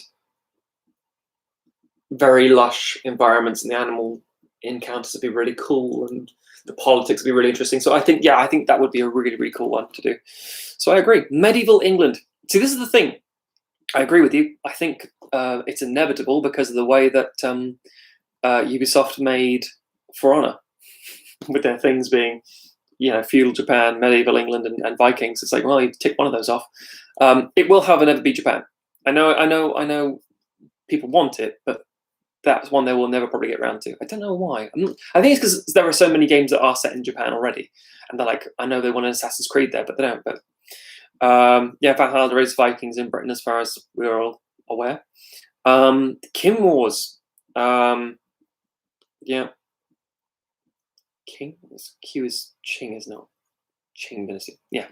very lush environments, and the animal encounters would be really cool, and the politics would be really interesting. So I think that would be a really, really cool one to do. So I agree. Medieval England. See, this is the thing. I agree with you. I think it's inevitable because of the way that Ubisoft made For Honor, with their things being, feudal Japan, medieval England, and Vikings. It's like, well, you tick one of those off. It will, however, never be Japan. I know. People want it, but that's one they will never probably get around to. I don't know why. I think it's because there are so many games that are set in Japan already, and they're like, I know they want an Assassin's Creed there, but they don't. But Valhalla is Vikings in Britain, as far as we're all aware. King Wars. Yeah. King? Q is Qing, isn't it? Qing dynasty. Yeah.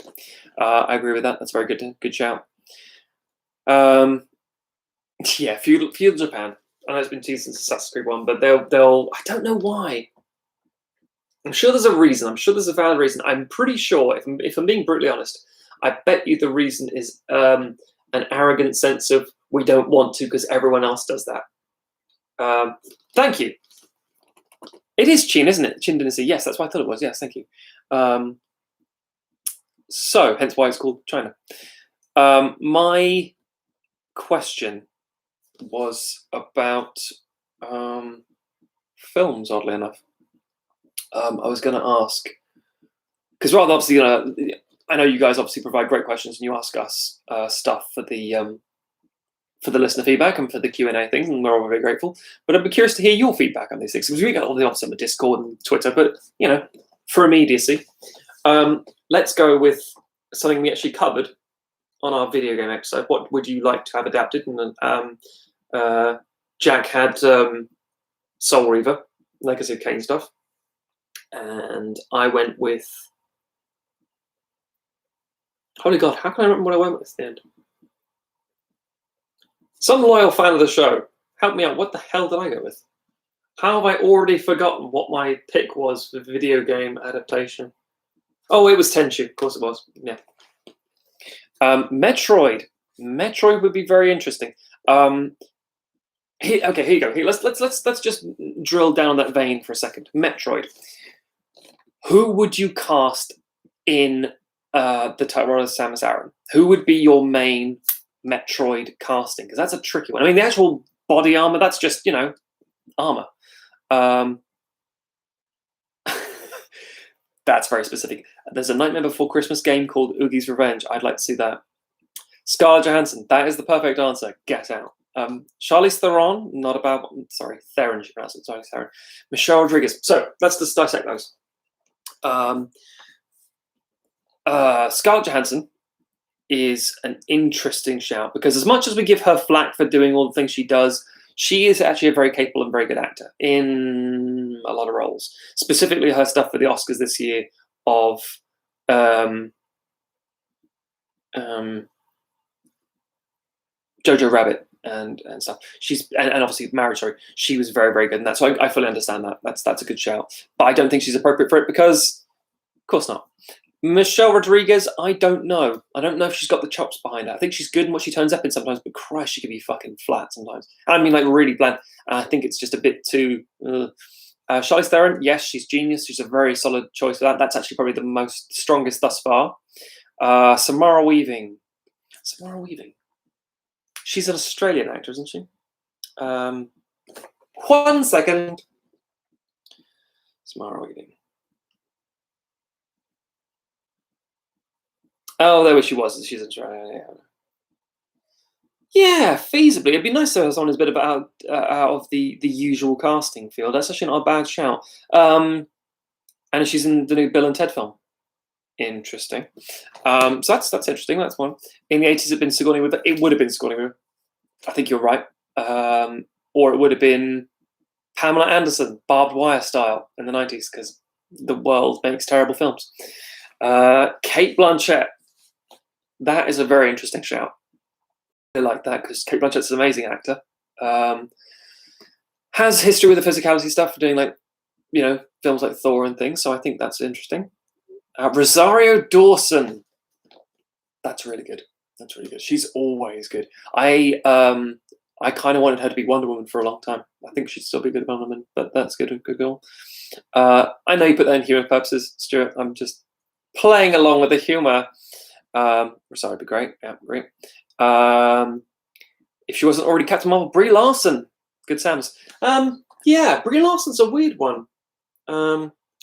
I agree with that. That's very good shout. Yeah, feudal Japan. I know it's been teased since Assassin's Creed 1, but they'll I don't know why. I'm sure there's a reason. I'm sure there's a valid reason. I'm pretty sure, if I'm being brutally honest, I bet you the reason is an arrogant sense of we don't want to because everyone else does that. Thank you. It is Qin, isn't it? Qin dynasty. Yes, that's what I thought it was. Yes, thank you. So, hence why it's called China. My question was about films, oddly enough. I was going to ask, because rather obviously, I know you guys obviously provide great questions and you ask us stuff for the listener feedback and for the Q&A things, and we're all very grateful. But I'd be curious to hear your feedback on these things, because we get all the obviously on the Discord and Twitter, but for immediacy, let's go with something we actually covered on our video game episode. What would you like to have adapted? And Jack had Soul Reaver, Legacy of Kain stuff, and I went with. Holy God, how can I remember what I went with at the end? Some loyal fan of the show, help me out. What the hell did I go with? How have I already forgotten what my pick was for video game adaptation? Oh, it was Tenchu. Of course it was. Yeah. Metroid. Metroid would be very interesting. Here you go. Let's just drill down that vein for a second. Metroid. Who would you cast in the role of Samus Aran? Who would be your main Metroid casting? Because that's a tricky one. I mean, the actual body armor, that's just armor. That's very specific. There's a Nightmare Before Christmas game called Oogie's Revenge. I'd like to see that. Scarlett Johansson. That is the perfect answer. Get out. Charlize Theron. Not a bad one. Sorry, Theron. She pronounced it. Sorry, Theron. Michelle Rodriguez. So let's just dissect those. Scarlett Johansson is an interesting shout, because as much as we give her flack for doing all the things she does, she is actually a very capable and very good actor in a lot of roles. Specifically, her stuff for the Oscars this year of Jojo Rabbit and stuff. She's and obviously Marriage Story. She was very, very good in that. So I fully understand that. That's a good shout. But I don't think she's appropriate for it because, of course not. Michelle Rodriguez, I don't know. I don't know if she's got the chops behind her. I think she's good in what she turns up in sometimes, but Christ, she can be fucking flat sometimes. I mean, like really bland. I think it's just a bit too. Charlize Theron, yes, she's genius. She's a very solid choice for that. That's actually probably the strongest thus far. Samara Weaving. She's an Australian actor, isn't she? 1 second. Samara Weaving. Oh, there she was. She's Australian. Yeah, feasibly. It'd be nice to have someone who's a bit about out of the usual casting field. That's actually not a bad shout. And she's in the new Bill and Ted film. Interesting. So that's interesting. That's one. In the 80s, it'd been Sigourney Weaver. It would have been Sigourney Weaver. I think you're right. Or it would have been Pamela Anderson, barbed wire style in the 90s, because the world makes terrible films. Cate Blanchett. That is a very interesting shout. I like that because Cate Blanchett's an amazing actor. Has history with the physicality stuff for doing films like Thor and things. So I think that's interesting. Rosario Dawson. That's really good. That's really good. She's always good. I kind of wanted her to be Wonder Woman for a long time. I think she'd still be good Wonder Woman, but that's good. Good girl. I know you put that in humour purposes, Stuart. I'm just playing along with the humour. Rosario would be great. Yeah, great. If she wasn't already Captain Marvel, Brie Larson. Good Sams. Yeah, Brie Larson's a weird one.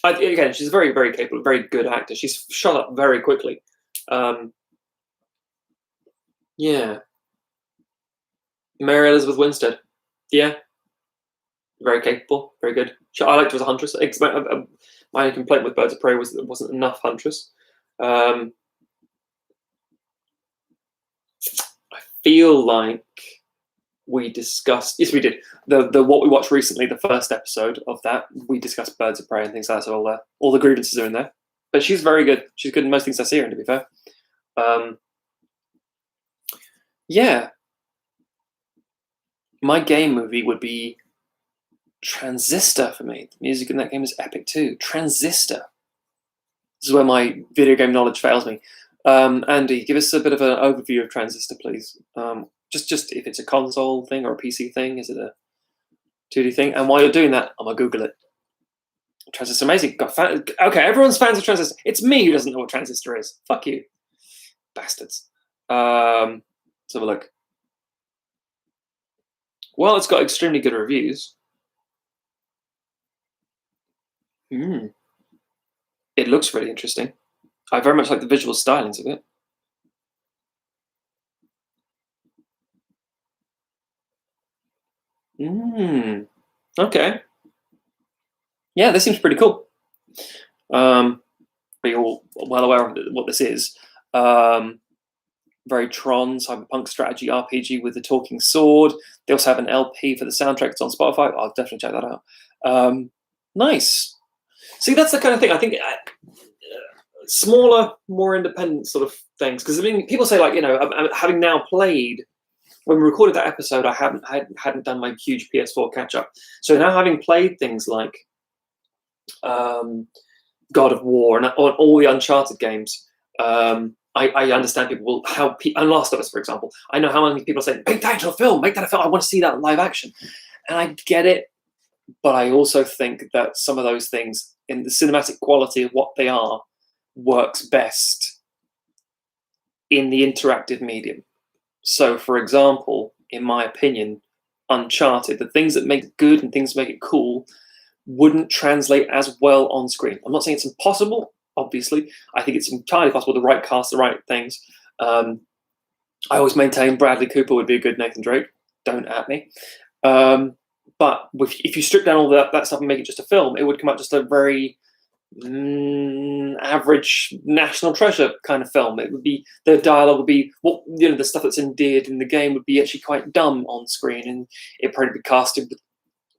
Again, she's a very, very capable, very good actor. She's shot up very quickly. Yeah. Mary Elizabeth Winstead. Yeah. Very capable, very good. I liked her as a huntress. My only complaint with Birds of Prey was that there wasn't enough huntress. I feel like we discussed, yes, we did. The what we watched recently, the first episode of that, we discussed Birds of Prey and things like that. So all the grievances are in there. But she's very good. She's good in most things I see her in, to be fair. Yeah. My game movie would be Transistor for me. The music in that game is epic too. Transistor. This is where my video game knowledge fails me. Andy, give us a bit of an overview of Transistor, please. Just if it's a console thing or a PC thing, is it a 2D thing? And while you're doing that, I'm gonna Google it. Transistor, amazing. Okay, everyone's fans of Transistor. It's me who doesn't know what Transistor is. Fuck you, bastards. Let's have a look. Well, it's got extremely good reviews. It looks really interesting. I very much like the visual stylings of it. Okay. Yeah, this seems pretty cool. You're all well aware of what this is. Very Tron, cyberpunk strategy RPG with the talking sword. They also have an LP for the soundtrack. It's on Spotify. I'll definitely check that out. Nice. See, that's the kind of thing I think. Smaller, more independent sort of things. Because I mean, people say having now played. When we recorded that episode, I hadn't done my huge PS4 catch up. So now having played things like God of War and all the Uncharted games, I understand people and Last of Us, for example. I know how many people say, make that into a film, make that a film. I want to see that live action, and I get it. But I also think that some of those things in the cinematic quality of what they are works best in the interactive medium. So, for example, in my opinion, Uncharted, the things that make it good and things that make it cool wouldn't translate as well on screen. I'm not saying it's impossible, obviously. I think it's entirely possible, the right cast, the right things. I always maintain Bradley Cooper would be a good Nathan Drake. Don't at me. But if you strip down all that stuff and make it just a film, it would come out just a very average National Treasure kind of film. It would be, the dialogue would be the stuff that's endeared in the game would be actually quite dumb on screen, and it'd probably be casted with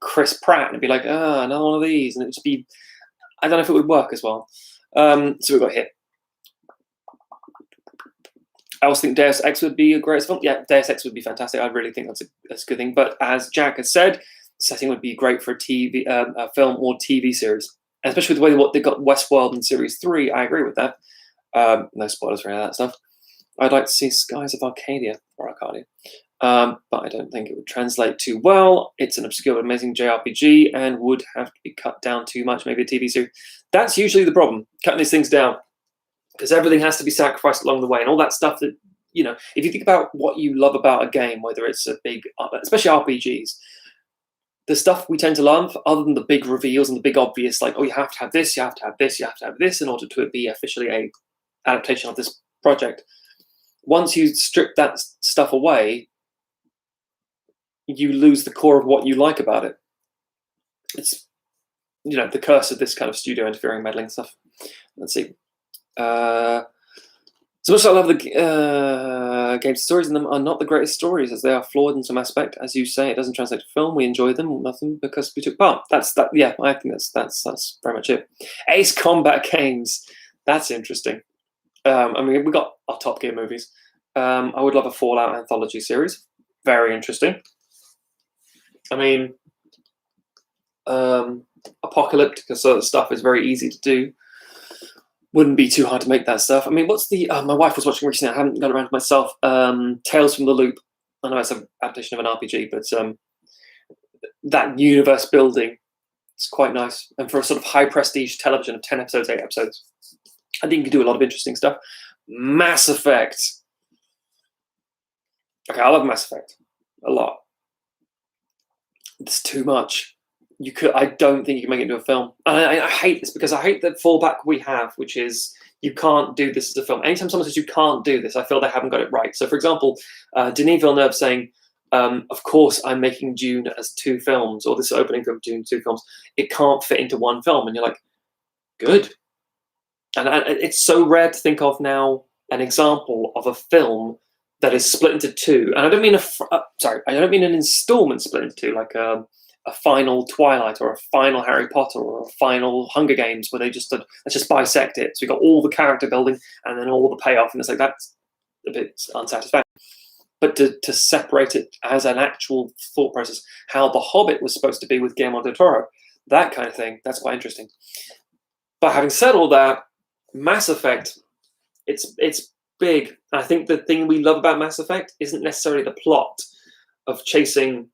Chris Pratt and it'd be like, another one of these, and it'd just be, I don't know if it would work as well. So we got hit. I also think Deus Ex would be a great film. Yeah, Deus Ex would be fantastic. I really think that's a good thing. But as Jack has said, setting would be great for a film or TV series. And especially with the way what they got Westworld in Series 3, I agree with that. No spoilers for any of that stuff. I'd like to see Skies of Arcadia, but I don't think it would translate too well. It's an obscure, amazing JRPG and would have to be cut down too much, maybe a TV series. That's usually the problem, cutting these things down, because everything has to be sacrificed along the way, and all that stuff that, if you think about what you love about a game, whether it's a big, especially RPGs, the stuff we tend to love, other than the big reveals and the big obvious, like, you have to have this, you have to have this, you have to have this in order to be officially a adaptation of this project. Once you strip that stuff away, you lose the core of what you like about it. It's, you know, the curse of this kind of studio interfering, meddling stuff. Let's see. So much as I love the game's stories in them are not the greatest stories, as they are flawed in some aspect. As you say, it doesn't translate to film. We enjoy them, nothing because we took part. That's that. Yeah, I think that's very much it. Ace Combat games. That's interesting. I mean, we got our Top Gear movies. I would love a Fallout anthology series. Very interesting. I mean, apocalyptic sort of stuff is very easy to do. Wouldn't be too hard to make that stuff. I mean, what's the? My wife was watching recently. I haven't got around to myself. Tales from the Loop. I know it's an adaptation of an RPG, but that universe building, it's quite nice. And for a sort of high prestige television of 10 episodes, 8 episodes, I think you can do a lot of interesting stuff. Mass Effect. Okay, I love Mass Effect a lot. It's too much. I don't think you can make it into a film. And I hate this because I hate the fallback we have, which is you can't do this as a film. Anytime someone says you can't do this, I feel they haven't got it right. So, for example, Denis Villeneuve saying, of course, I'm making Dune as 2 films, or this opening of Dune 2 films. It can't fit into 1 film. And you're like, good. And it's so rare to think of now an example of a film that is split into 2. And I don't mean I don't mean an installment split into 2, like a final Twilight or a final Harry Potter or a final Hunger Games, where they just let's just bisect it. So we got all the character building and then all the payoff, and it's like that's a bit unsatisfactory. But to separate it as an actual thought process, how The Hobbit was supposed to be with Guillermo del Toro, that kind of thing, that's quite interesting. But having said all that, Mass Effect, it's big. And I think the thing we love about Mass Effect isn't necessarily the plot of chasing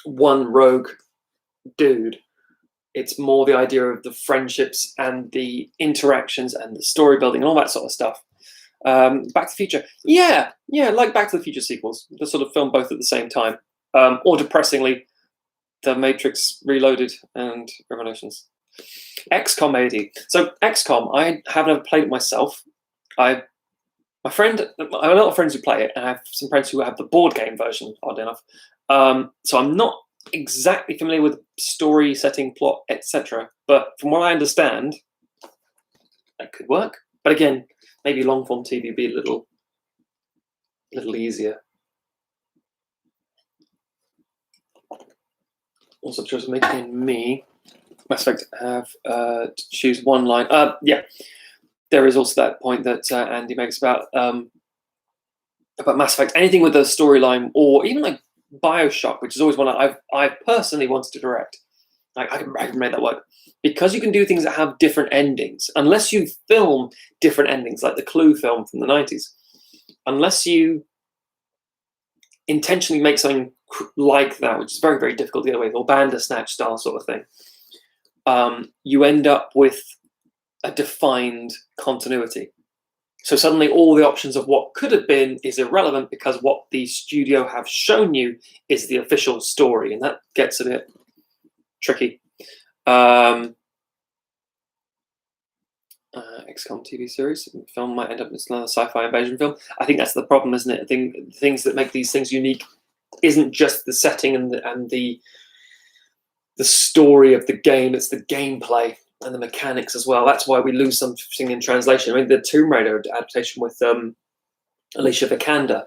one rogue dude. It's more the idea of the friendships and the interactions and the story building and all that sort of stuff. Back to the Future, yeah, like Back to the Future sequels, the sort of film both at the same time, or depressingly, The Matrix Reloaded and Revolutions. XCOM 80. So XCOM, I haven't played it myself. I have a lot of friends who play it, and I have some friends who have the board game version, oddly enough. So I'm not exactly familiar with story, setting, plot, etc. But from what I understand, that could work. But again, maybe long form TV would be a little easier. Also, choice of making me Mass Effect have to choose one line. Yeah, there is also that point that Andy makes about Mass Effect. Anything with a storyline, or even like BioShock, which is always one I've personally wanted to direct. Like I can make that work because you can do things that have different endings. Unless you film different endings, like the Clue film from the 90s, unless you intentionally make something like that, which is very, very difficult to get away with, or Bandersnatch style sort of thing, you end up with a defined continuity. So suddenly all the options of what could have been is irrelevant because what the studio have shown you is the official story, and that gets a bit tricky. XCOM TV series film might end up as another sci-fi invasion film. I think that's the problem, isn't it? I think things that make these things unique isn't just the setting and the story of the game; it's the gameplay and the mechanics as well. That's why we lose something in translation. I mean, the Tomb Raider adaptation with Alicia Vikander,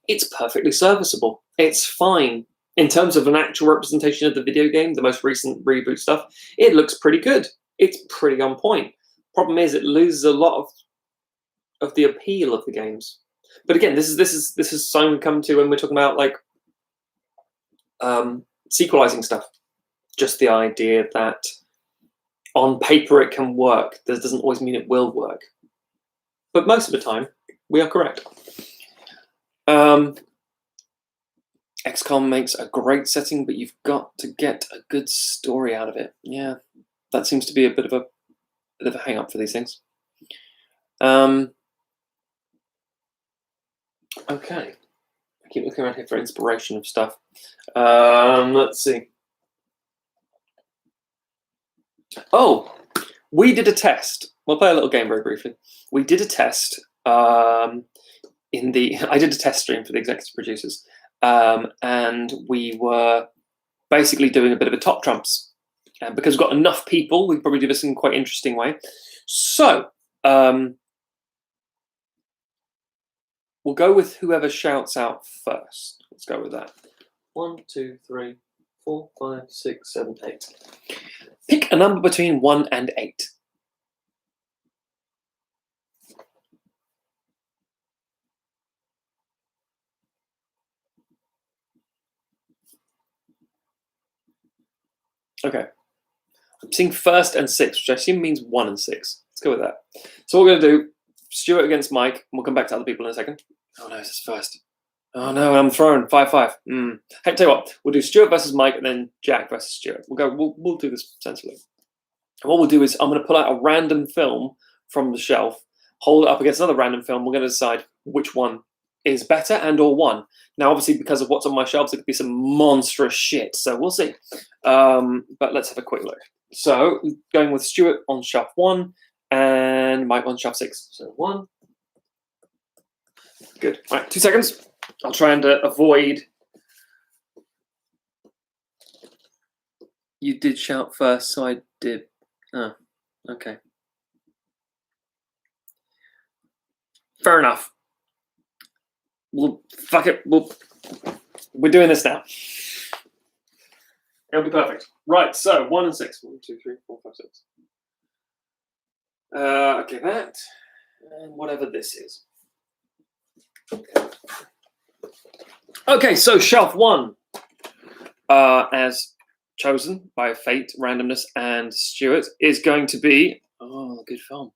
it's perfectly serviceable. It's fine. In terms of an actual representation of the video game, the most recent reboot stuff, it looks pretty good. It's pretty on point. Problem is, it loses a lot of the appeal of the games. But again, this is something we come to when we're talking about like sequelizing stuff. Just the idea that on paper it can work. That doesn't always mean it will work. But most of the time, we are correct. XCOM makes a great setting, but you've got to get a good story out of it. Yeah, that seems to be a bit of a hang-up for these things. Okay, I keep looking around here for inspiration of stuff. Let's see. Oh, we did a test. We'll play a little game very briefly. We did a test I did a test stream for the executive producers. and we were basically doing a bit of a top trumps. And because we've got enough people, we probably do this in quite an interesting way. So we'll go with whoever shouts out first. Let's go with that. 1, 2, 3, 4, 5, 6, 7, 8. Pick a number between 1 and 8. Okay. I'm seeing first and 6, which I assume means 1 and 6. Let's go with that. So what we're going to do, Stuart against Mike, and we'll come back to other people in a second. Oh no, this is first. Oh no, I'm thrown. 5-5. Hey, tell you what, we'll do Stuart versus Mike, and then Jack versus Stuart. We'll do this sensibly. And what we'll do is I'm going to pull out a random film from the shelf, hold it up against another random film. We're going to decide which one is better and or won. Now, obviously, because of what's on my shelves, it could be some monstrous shit. So we'll see. But let's have a quick look. So going with Stuart on shelf 1 and Mike on shelf 6. So 1. Good. All right, 2 seconds. I'll try and avoid. You did shout first, so I did. Oh, okay. Fair enough. Well, fuck it. We're doing this now. It'll be perfect. Right, so 1 and 6. 1, 2, 3, 4, 5, 6. Okay, that. And whatever this is. Okay, so shelf 1, as chosen by fate, randomness, and Stuart, is going to be, oh, good film.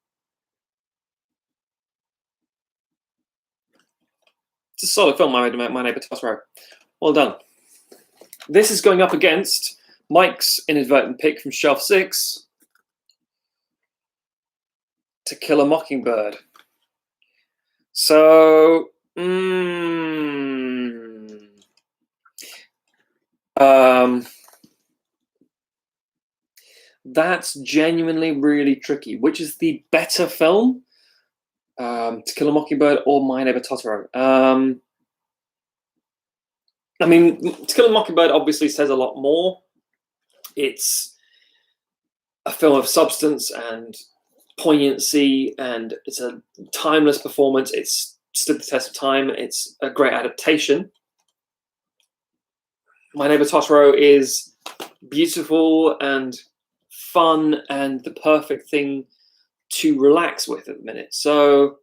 It's a solid film, My Neighbor Totoro. Well done. This is going up against Mike's inadvertent pick from shelf 6, To Kill a Mockingbird. So, that's genuinely really tricky. Which is the better film? To Kill a Mockingbird or My Neighbor Totoro? I mean, To Kill a Mockingbird obviously says a lot more. It's a film of substance and poignancy, and it's a timeless performance. It's stood the test of time. It's a great adaptation. My Neighbor Totoro is beautiful and fun and the perfect thing to relax with at the minute. So,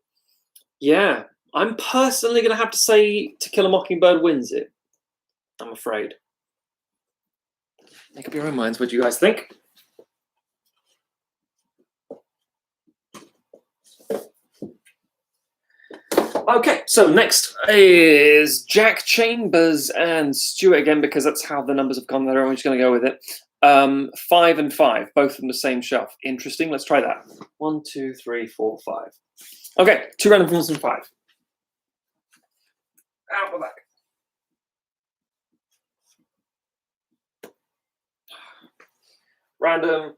yeah, I'm personally going to have to say To Kill a Mockingbird wins it, I'm afraid. Make up your own minds. What do you guys think? Okay, so next is Jack Chambers and Stuart again, because that's how the numbers have gone there. I'm just going to go with it. 5 and 5, both from the same shelf. Interesting. Let's try that. 1, 2, 3, 4, 5. Okay, 2 random films and 5. Out the back. Random.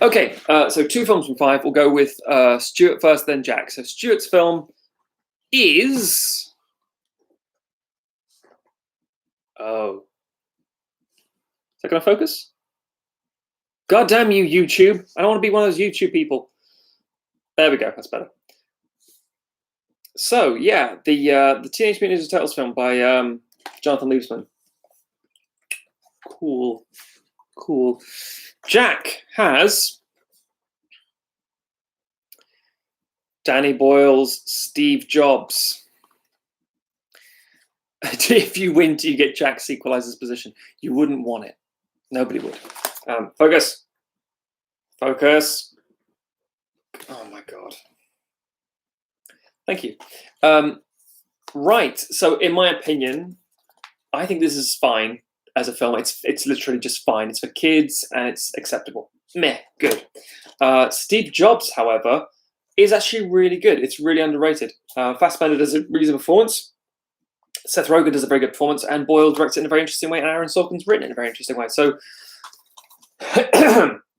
Okay, so 2 films from 5. We'll go with Stuart first, then Jack. So Stuart's film is... Oh. Is that going to focus? God damn you, YouTube. I don't want to be one of those YouTube people. There we go. That's better. So, yeah, the Teenage Mutant Ninja Turtles film by Jonathan Liebesman. Cool. Jack has Danny Boyle's Steve Jobs. If you win, do you get Jack's equalizer's position? You wouldn't want it. Nobody would. Focus. Oh my God. Thank you. Right. So, in my opinion, I think this is fine as a film. It's literally just fine. It's for kids and it's acceptable. Meh. Good. Steve Jobs, however, is actually really good. It's really underrated. Fassbender does a really good performance. Seth Rogen does a very good performance, and Boyle directs it in a very interesting way, and Aaron Sorkin's written it in a very interesting way. So,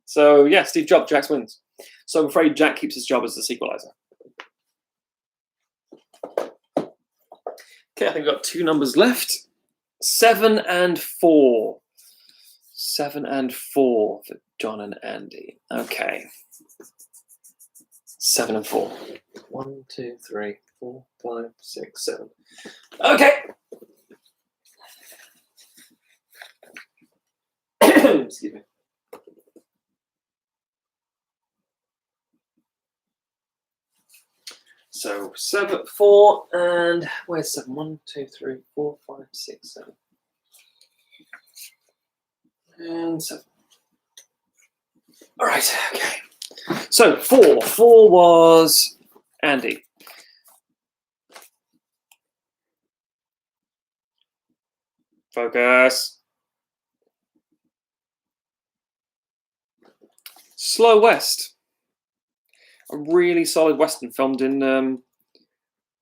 so yeah, Steve Jobs, Jack wins. So I'm afraid Jack keeps his job as the sequelizer. Okay, I think we've got 2 numbers left. 7 and 4. 7 and 4 for John and Andy. Okay. 7 and 4. 1, 2, 3, 4, 5, 6, 7. Okay. Excuse me. So 7, 4, and where's 7? 1, 2, 3, 4, 5, 6, 7. And 7. All right, okay. So 4. 4 was Andy. Focus. Slow West. A really solid Western filmed in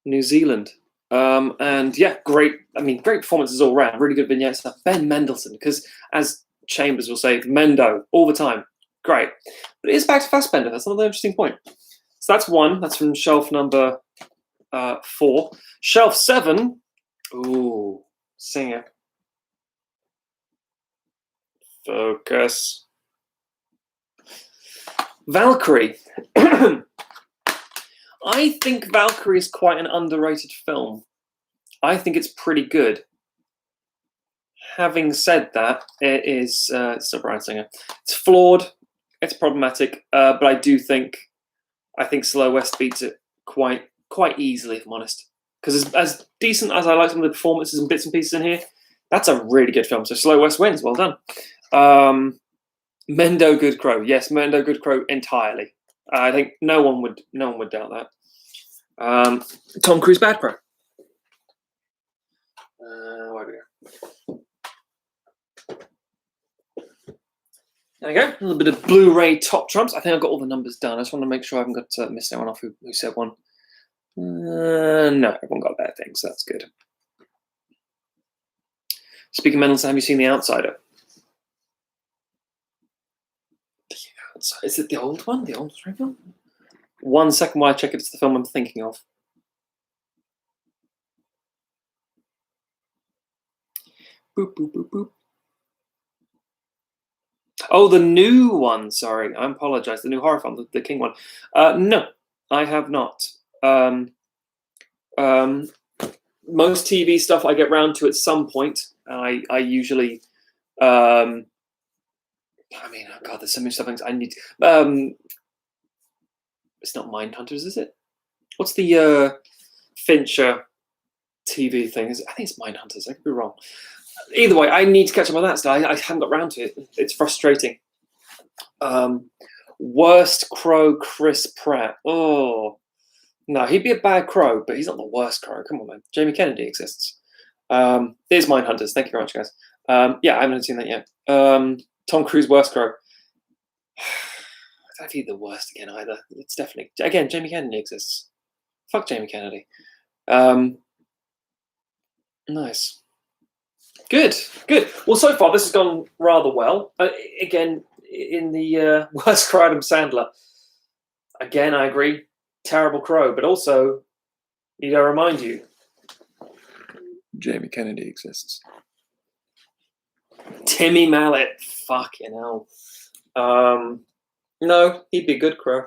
New Zealand. And yeah, great. I mean, great performances all around. Really good vignettes. Ben Mendelsohn, because as Chambers will say, Mendo all the time. Great. But it is back to Fassbender. That's another interesting point. So that's 1. That's from shelf number 4. Shelf 7. Ooh, singer. Focus. Valkyrie. I think Valkyrie is quite an underrated film. I think it's pretty good. Having said that, it is it's a Bryan Singer. It's flawed. It's problematic. But I think Slow West beats it quite easily, if I'm honest. Because as decent as I like some of the performances and bits and pieces in here, that's a really good film. So Slow West wins. Well done. Mendo Good Crow. Yes, Mendo Good Crow entirely. I think no one would doubt that. Tom Cruise Bad Crow. Where do we go? There we go. A little bit of Blu-ray top trumps. I think I've got all the numbers done. I just want to make sure I haven't got missed anyone off who said one. No, everyone got their thing, so that's good. Speaking of Mendelsohn, have you seen The Outsider? Is it the old one? The old film? 1 second while I check if it's the film I'm thinking of. Boop, boop, boop, boop. Oh, the new one. Sorry, I apologize. The new horror film, the King one. No, I have not. Most TV stuff I get round to at some point. I usually, I mean, oh God, there's so many stuff I need. It's not Mindhunters, is it? What's the Fincher TV thing? I think it's Mindhunters. I could be wrong. Either way, I need to catch up on that stuff. I haven't got round to it. It's frustrating. Worst Crow, Chris Pratt. Oh, no, he'd be a bad Crow, but he's not the worst Crow. Come on, man. Jamie Kennedy exists. There's Mindhunters. Thank you very much, guys. Yeah, I haven't seen that yet. Tom Cruise, Worst Crow. I don't think the worst again either. It's definitely, again, Jamie Kennedy exists. Fuck Jamie Kennedy. Nice. Good. Well, so far this has gone rather well. Again, in the Worst Crow, Adam Sandler. Again, I agree. Terrible Crow, but also, need I remind you, Jamie Kennedy exists. Timmy Mallet. Fucking hell. No, he'd be a good Crow.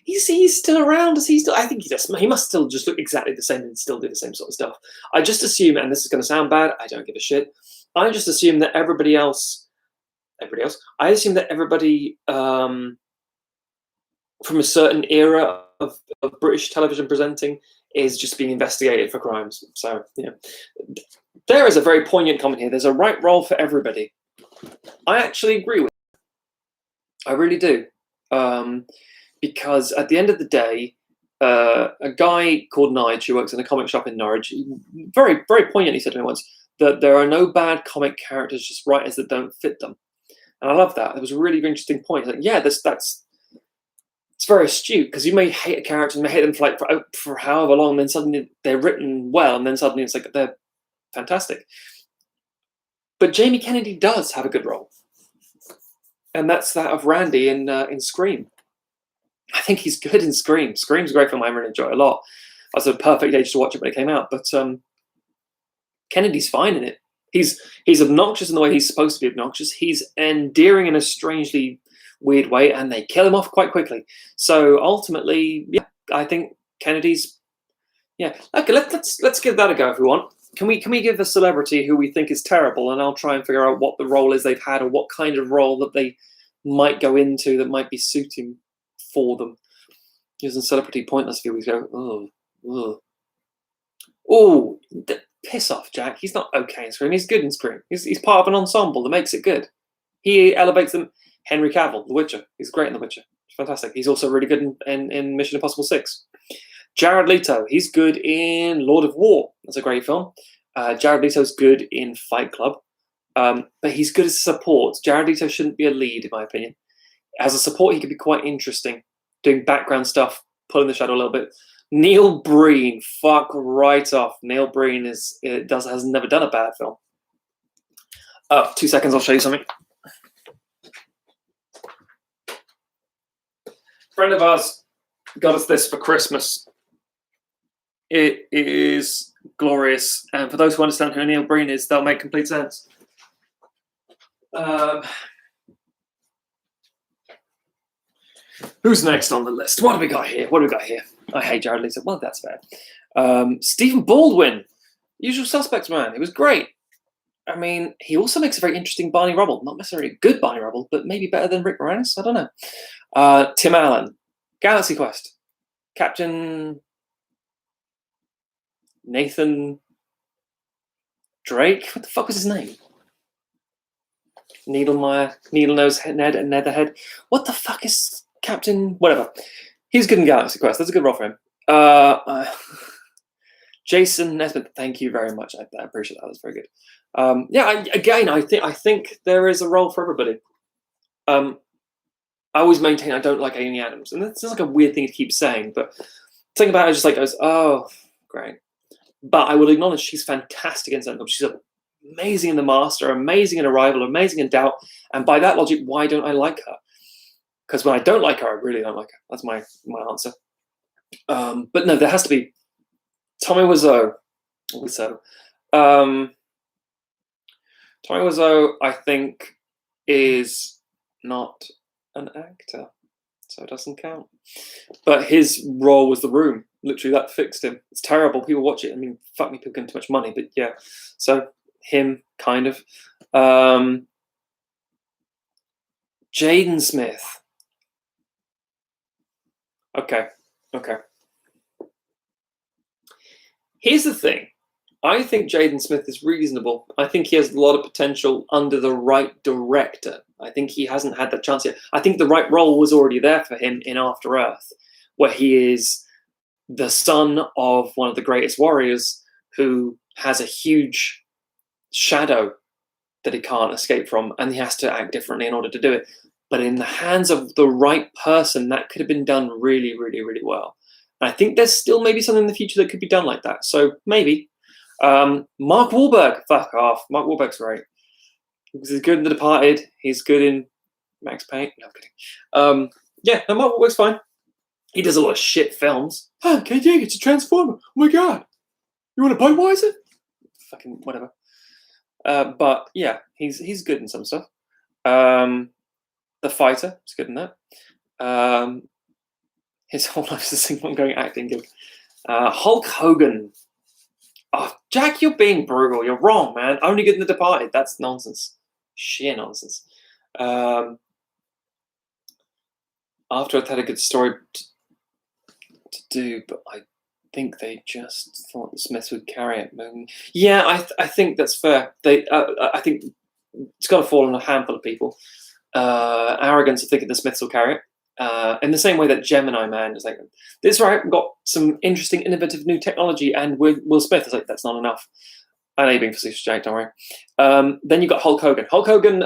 He's still around. Is he still? I think he does. He must still just look exactly the same and still do the same sort of stuff. I just assume, and this is going to sound bad, I don't give a shit. I just assume that everybody else. I assume that everybody from a certain era of British television presenting is just being investigated for crimes. So yeah, there is a very poignant comment here. There's a right role for everybody. I actually agree with it. I really do. Because at the end of the day, a guy called Nige who works in a comic shop in Norwich, very, very poignantly said to me once that there are no bad comic characters, just writers that don't fit them. And I love that. It was a really interesting point. Like, yeah, it's very astute, because you may hate a character, you may hate them for however long, and then suddenly they're written well, and then suddenly it's like they're fantastic. But Jamie Kennedy does have a good role, and that's that of Randy in Scream. I think he's good in Scream. Scream's a great film I really enjoy a lot. was a perfect age to watch it when it came out. But Kennedy's fine in it. He's obnoxious in the way he's supposed to be obnoxious. He's endearing in a strangely weird way, and they kill him off quite quickly. So ultimately, yeah, I think Kennedy's. Yeah, okay. Let's give that a go if we want. Can we give the celebrity who we think is terrible, and I'll try and figure out what the role is they've had, or what kind of role that they might go into that might be suiting for them. Using celebrity pointless view, we go, oh, piss off, Jack. He's not okay in Scream. He's good in Scream. He's part of an ensemble that makes it good. He elevates them. Henry Cavill, The Witcher. He's great in The Witcher. Fantastic. He's also really good in Mission Impossible 6. Jared Leto. He's good in Lord of War. That's a great film. Jared Leto's good in Fight Club. But he's good as support. Jared Leto shouldn't be a lead, in my opinion. As a support, he could be quite interesting, doing background stuff, pulling the shadow a little bit. Neil Breen, fuck right off. Neil Breen has never done a bad film. 2 seconds, I'll show you something. Friend of ours got us this for Christmas. It is glorious, and for those who understand who Neil Breen is, they'll make complete sense. Who's next on the list? What have we got here? I hate Jared Leto. Well, that's bad. Stephen Baldwin, Usual Suspects, man. It was great. I mean, he also makes a very interesting Barney Rubble. Not necessarily a good Barney Rubble, but maybe better than Rick Moranis. I don't know. Tim Allen, Galaxy Quest, Captain Nathan Drake. What the fuck was his name? Needlemeyer, Needlenose Ned, and Netherhead. What the fuck is Captain? Whatever. He's good in Galaxy Quest. That's a good role for him. Jason Nesbitt. Thank you very much. I appreciate that. That's very good. I think there is a role for everybody. I always maintain I don't like Amy Adams, and that's like a weird thing to keep saying, but think about it, just like goes, oh, great. But I will acknowledge she's fantastic in Sentinel. She's amazing in The Master, amazing in Arrival, amazing in Doubt, and by that logic, why don't I like her? Because when I don't like her, I really don't like her. That's my answer. But no, there has to be Tommy Wiseau. Tommy Wiseau, I think, is not an actor, so it doesn't count. But his role was The Room. Literally, that fixed him. It's terrible. People watch it. I mean, fuck me, people getting too much money. But yeah, so him, kind of. Jaden Smith. Okay. Here's the thing. I think Jaden Smith is reasonable. I think he has a lot of potential under the right director. I think he hasn't had that chance yet. I think the right role was already there for him in After Earth, where he is the son of one of the greatest warriors who has a huge shadow that he can't escape from, and he has to act differently in order to do it. But in the hands of the right person, that could have been done really, really, really well. And I think there's still maybe something in the future that could be done like that. So maybe. Mark Wahlberg, fuck off. Mark Wahlberg's great. He's good in The Departed. He's good in Max Payne. No, I'm kidding. Mark Wahlberg's fine. He does a lot of shit films. Oh, okay, yeah, it's a Transformer. Oh my god. You want a Budweiser? Fucking whatever. But yeah, he's good in some stuff. The Fighter is good in that. His whole life's a single ongoing acting gig. Hulk Hogan. Oh, Jack, you're being brutal. You're wrong, man. Only good in The Departed. That's nonsense. Sheer nonsense. After I'd had a good story to do, but I think they just thought the Smiths would carry it. Yeah, I think that's fair. I think it's got to fall on a handful of people. Arrogance of thinking the Smiths will carry it. In the same way that Gemini Man is like, this is right, we've got some interesting, innovative new technology, and Will Smith is like, that's not enough. I know you're being facetious, Jake, don't worry. Then you've got Hulk Hogan. Hulk Hogan,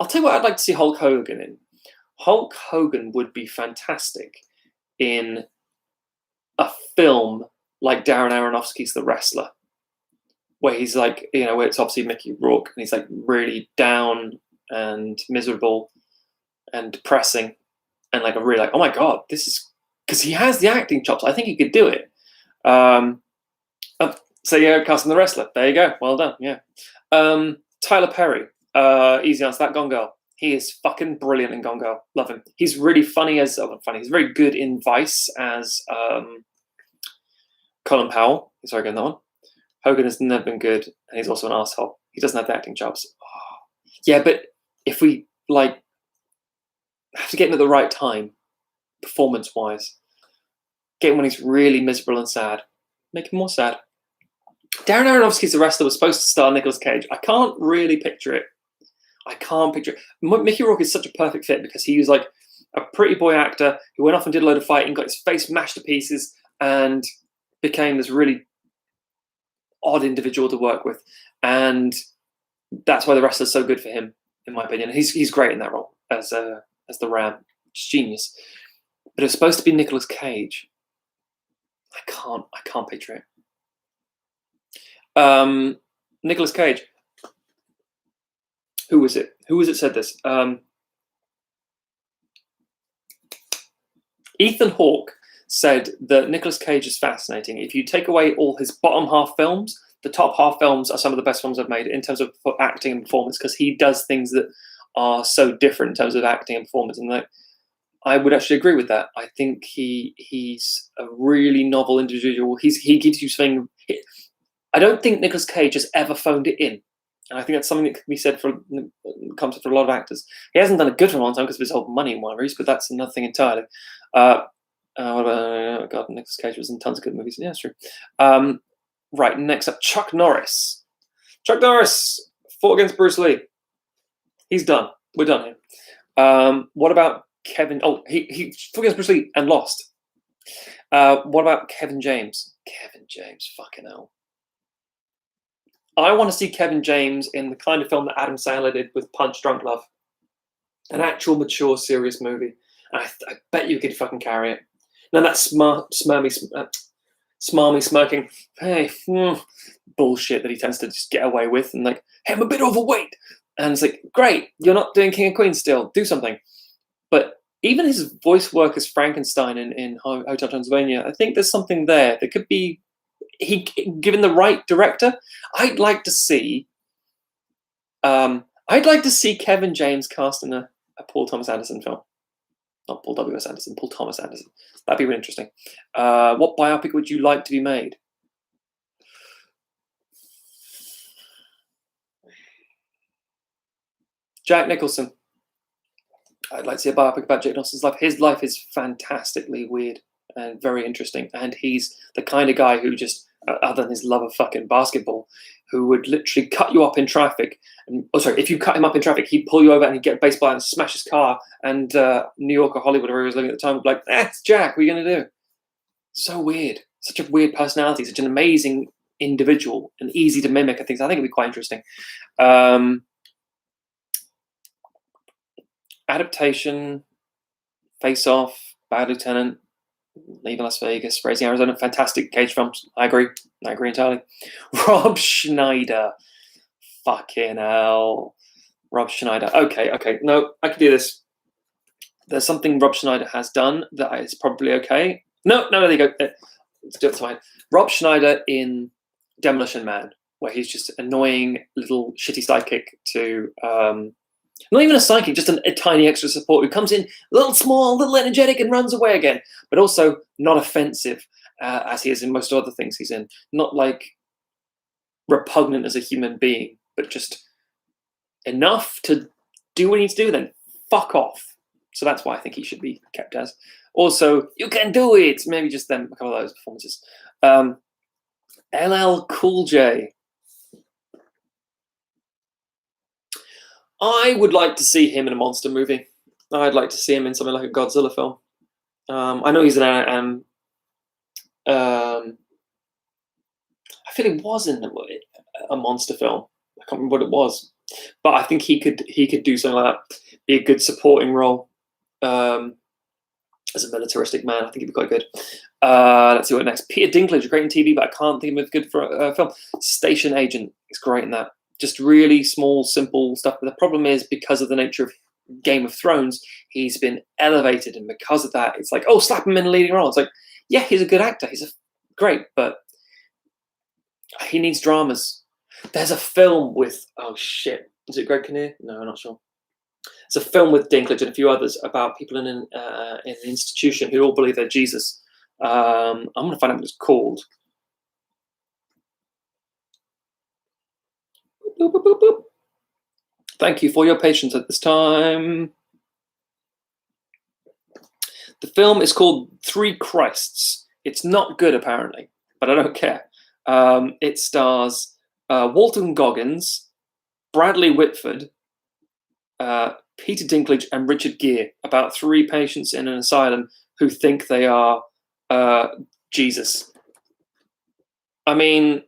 I'll tell you what I'd like to see Hulk Hogan in. Hulk Hogan would be fantastic in a film like Darren Aronofsky's The Wrestler, where he's like, where it's obviously Mickey Rourke, and he's like really down and miserable and depressing, and like a really like, oh my god, this is because he has the acting chops. I think he could do it. So yeah, casting the wrestler. There you go. Well done. Yeah. Tyler Perry. Easy answer. That Gone Girl. He is fucking brilliant in Gone Girl. Love him. He's really funny as funny. He's very good in Vice as Colin Powell. He's very good in that one. Hogan has never been good, and he's also an asshole. He doesn't have the acting chops. Oh. Yeah, but if we like have to get him at the right time, performance-wise, get him when he's really miserable and sad, make him more sad. Darren Aronofsky's The Wrestler was supposed to star Nicolas Cage. I can't really picture it. Mickey Rourke is such a perfect fit because he was like a pretty boy actor who went off and did a load of fighting, got his face mashed to pieces, and became this really odd individual to work with. And that's why The Wrestler's so good for him, in my opinion. He's great in that role as the Ram. It's genius. But it's supposed to be Nicolas Cage. I can't picture it. Nicolas Cage. Who was it? Who was it said this? Ethan Hawke said that Nicolas Cage is fascinating. If you take away all his bottom half films, the top half films are some of the best films I've made in terms of acting and performance, because he does things that are so different in terms of acting and performance. And I would actually agree with that. I think he's a really novel individual. He gives you something. I don't think Nicolas Cage has ever phoned it in. And I think that's something that can be said for a lot of actors. He hasn't done it good for a long time because of his old money worries, but that's another thing entirely. What about, God, Nicolas Cage was in tons of good movies. Yeah, that's true. Right, next up, Chuck Norris. Chuck Norris fought against Bruce Lee. He's done. We're done here. What about Kevin? Oh, he fought against Bruce Lee and lost. What about Kevin James? Kevin James, fucking hell. I want to see Kevin James in the kind of film that Adam Sandler did with Punch Drunk Love. An actual, mature, serious movie. And I bet you could fucking carry it. Now that smarmy, smirking, hey, bullshit that he tends to just get away with, and like, hey, I'm a bit overweight. And it's like, great, you're not doing King of Queens still. Do something. But even his voice work as Frankenstein in Hotel Transylvania, I think there's something there that could be, given the right director. I'd like to see Kevin James cast in a Paul Thomas Anderson film. Not Paul W.S. Anderson, Paul Thomas Anderson. That'd be really interesting. What biopic would you like to be made? Jack Nicholson. I'd like to see a biopic about Jack Nicholson's life. His life is fantastically weird and very interesting. And he's the kind of guy who just, other than his love of fucking basketball, who would literally cut you up in traffic. And, if you cut him up in traffic, he'd pull you over and he'd get a baseball and smash his car. And New York or Hollywood, where he was living at the time, would be like, that's Jack, what are you going to do? So weird. Such a weird personality. Such an amazing individual and easy to mimic. I think it'd be quite interesting. Adaptation, Face Off, Bad Lieutenant, Leaving Las Vegas, Raising Arizona, fantastic Cage films. I agree entirely. Rob Schneider, fucking hell. Rob Schneider. Okay. No, I can do this. There's something Rob Schneider has done that is probably okay. No, there you go. Let's do it fine. Rob Schneider in Demolition Man, where he's just an annoying little shitty sidekick to not even a sidekick, just a tiny extra support who comes in a little small, little energetic, and runs away again, but also not offensive as he is in most other things he's in. Not like repugnant as a human being, but just enough to do what he needs to do, then fuck off. So that's why I think he should be kept as. Also, you can do it. Maybe just them, a couple of those performances. LL Cool J. I would like to see him in a monster movie. I'd like to see him in something like a Godzilla film. I know he's I feel he was in a monster film. I can't remember what it was, but I think he could do something like that. Be a good supporting role as a militaristic man. I think he'd be quite good. Let's see what next. Peter Dinklage, great in TV, but I can't think of him as good for a film. Station Agent is great in that. Just really small, simple stuff. But the problem is, because of the nature of Game of Thrones, he's been elevated, and because of that, it's like, oh, slap him in a leading role. It's like, yeah, he's a good actor, great, but he needs dramas. There's a film with, oh shit, is it Greg Kinnear? No, I'm not sure. It's a film with Dinklage and a few others about people in an institution who all believe they're Jesus. I'm going to find out what it's called. Boop, boop, boop, boop. Thank you for your patience at this time. The film is called Three Christs. It's not good, apparently, but I don't care. It stars Walton Goggins, Bradley Whitford, Peter Dinklage, and Richard Gere, about three patients in an asylum who think they are Jesus. I mean,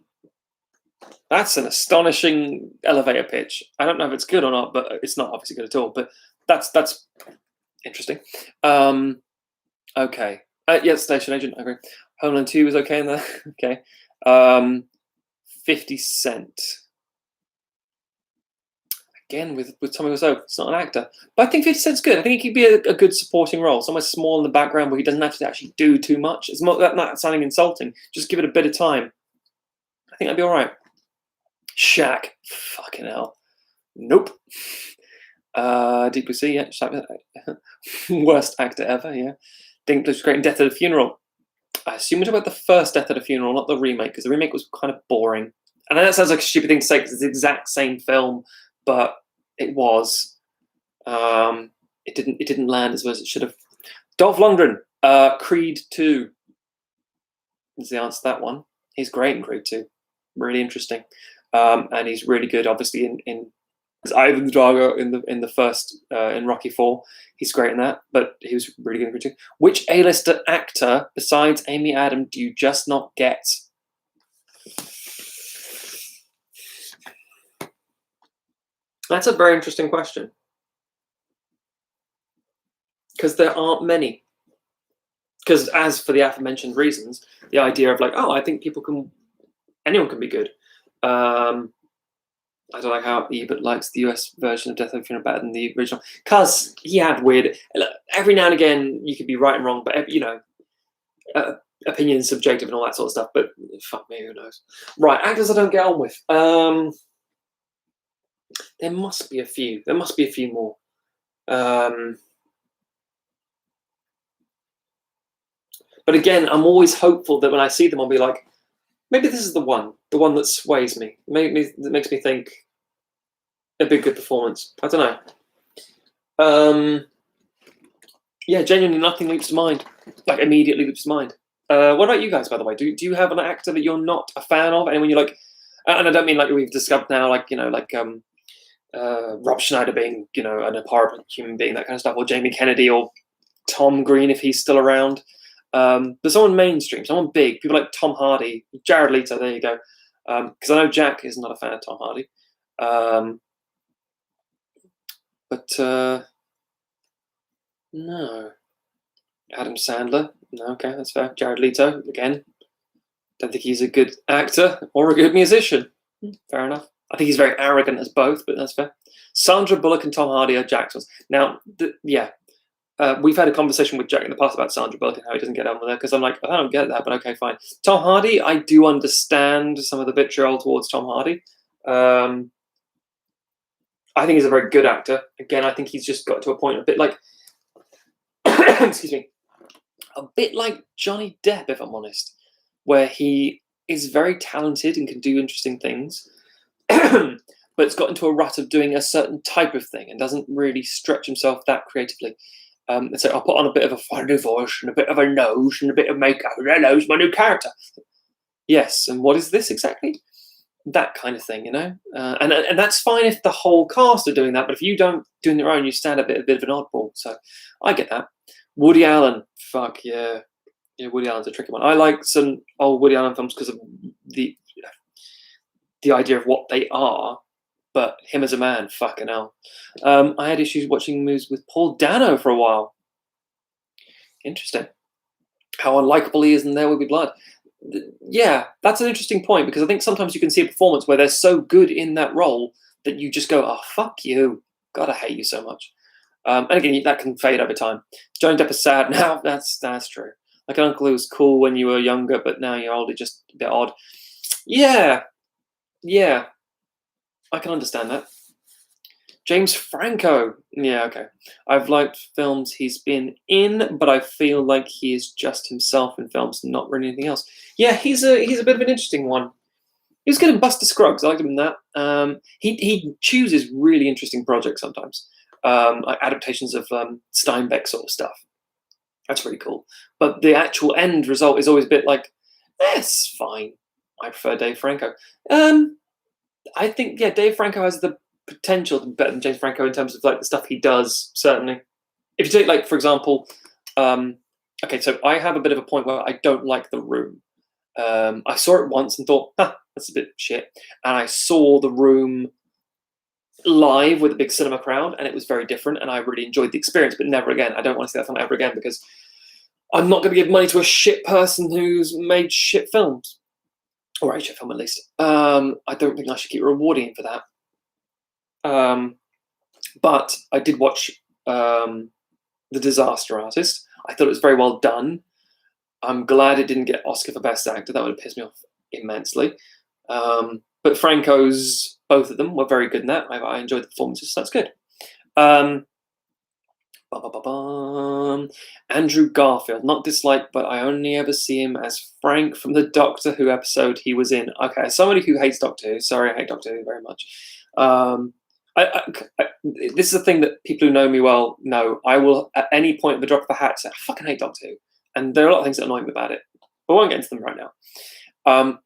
that's an astonishing elevator pitch. I don't know if it's good or not, but it's not obviously good at all. But that's interesting. Okay. Yeah, Station Agent. I agree. Homeland 2 was okay in there. Okay. 50 Cent. Again, with Tommy Wiseau, it's not an actor. But I think 50 Cent's good. I think he could be a good supporting role. Somewhere small in the background where he doesn't have to actually do too much. It's not sounding insulting. Just give it a bit of time. I think that'd be all right. Shaq. Fucking hell. Nope. Deep Blue Sea, yeah. Shaq, worst actor ever, yeah. Dinklage was great in Death at a Funeral. I assume we're talking about the first Death at a Funeral, not the remake, because the remake was kind of boring. And that sounds like a stupid thing to say because it's the exact same film, but it was. It didn't land as well as it should have. Dolph Lundgren, Creed 2 is the answer to that one. He's great in Creed 2. Really interesting. And he's really good, obviously, in Ivan Drago in the first in Rocky 4. He's great in that, but he was really good in Creed 2. Which A-lister actor besides Amy Adams do you just not get? That's a very interesting question. Because there aren't many. Because as for the aforementioned reasons, the idea of like, oh, I think anyone can be good. I don't like how Ebert likes the US version of Death at a Funeral better than the original. Because he had weird, every now and again, you could be right and wrong, but, opinion is subjective and all that sort of stuff, but fuck me, who knows. Right, actors I don't get on with. There must be a few. There must be a few more. But again, I'm always hopeful that when I see them, I'll be like, maybe this is the one that sways me. Maybe that makes me think it'd be a good performance. I don't know. Yeah, genuinely nothing leaps to mind. Like immediately leaps to mind. What about you guys, by the way? Do you have an actor that you're not a fan of? Anyone you like? And I don't mean like we've discovered now, like Rob Schneider being, an abhorrent human being, that kind of stuff, or Jamie Kennedy, or Tom Green if he's still around. But someone mainstream, someone big, people like Tom Hardy, Jared Leto, there you go. Because I know Jack is not a fan of Tom Hardy. No. Adam Sandler, no, okay, that's fair. Jared Leto, again, don't think he's a good actor or a good musician. Fair enough. I think he's very arrogant as both, but that's fair. Sandra Bullock and Tom Hardy are Jack's ones. Now, we've had a conversation with Jack in the past about Sandra Bullock and how he doesn't get on with her, because I'm like, I don't get that, but okay, fine. Tom Hardy, I do understand some of the vitriol towards Tom Hardy. I think he's a very good actor. Again, I think he's just got to a point a bit like, excuse me, a bit like Johnny Depp, if I'm honest, where he is very talented and can do interesting things, but it's got into a rut of doing a certain type of thing and doesn't really stretch himself that creatively. So I'll put on a bit of a funny voice and a bit of a nose and a bit of makeup. Hello's my new character. Yes, and what is this exactly? That kind of thing, and that's fine if the whole cast are doing that. But if you don't do it on your own, you stand a bit of an oddball. So I get that. Woody Allen, fuck yeah, Woody Allen's a tricky one. I like some old Woody Allen films because of the idea of what they are. But him as a man, fucking hell. I had issues watching movies with Paul Dano for a while. Interesting. How unlikable he is in There Will Be Blood. Yeah, that's an interesting point, because I think sometimes you can see a performance where they're so good in that role that you just go, oh, fuck you. God, I hate you so much. And again, that can fade over time. Johnny Depp is sad now. That's true. Like an uncle who was cool when you were younger, but now you're older, just a bit odd. Yeah, I can understand that. James Franco. Yeah, okay. I've liked films he's been in, but I feel like he is just himself in films and not really anything else. Yeah, he's a bit of an interesting one. He was good in Buster Scruggs. I liked him in that. He chooses really interesting projects sometimes, like adaptations of Steinbeck sort of stuff. That's really cool. But the actual end result is always a bit like, it's fine. I prefer Dave Franco. I think Dave Franco has the potential to be better than James Franco in terms of like the stuff he does. Certainly, if you take like for example, okay, so I have a bit of a point where I don't like The Room. I saw it once and thought, that's a bit shit. And I saw The Room live with a big cinema crowd, and it was very different, and I really enjoyed the experience, but never again. I don't want to see that film ever again because I'm not going to give money to a shit person who's made shit films. Or a shit film, at least. I don't think I should keep rewarding him for that. But I did watch The Disaster Artist. I thought it was very well done. I'm glad it didn't get Oscar for Best Actor. That would have pissed me off immensely. But Franco's, both of them, were very good in that. I enjoyed the performances, so that's good. Andrew Garfield, not disliked, but I only ever see him as Frank from the Doctor Who episode he was in. Okay, somebody who hates Doctor Who. Sorry, I hate Doctor Who very much. This is a thing that people who know me well know. I will, at any point of the drop of a hat, say, I fucking hate Doctor Who. And there are a lot of things that annoy me about it. But I won't get into them right now.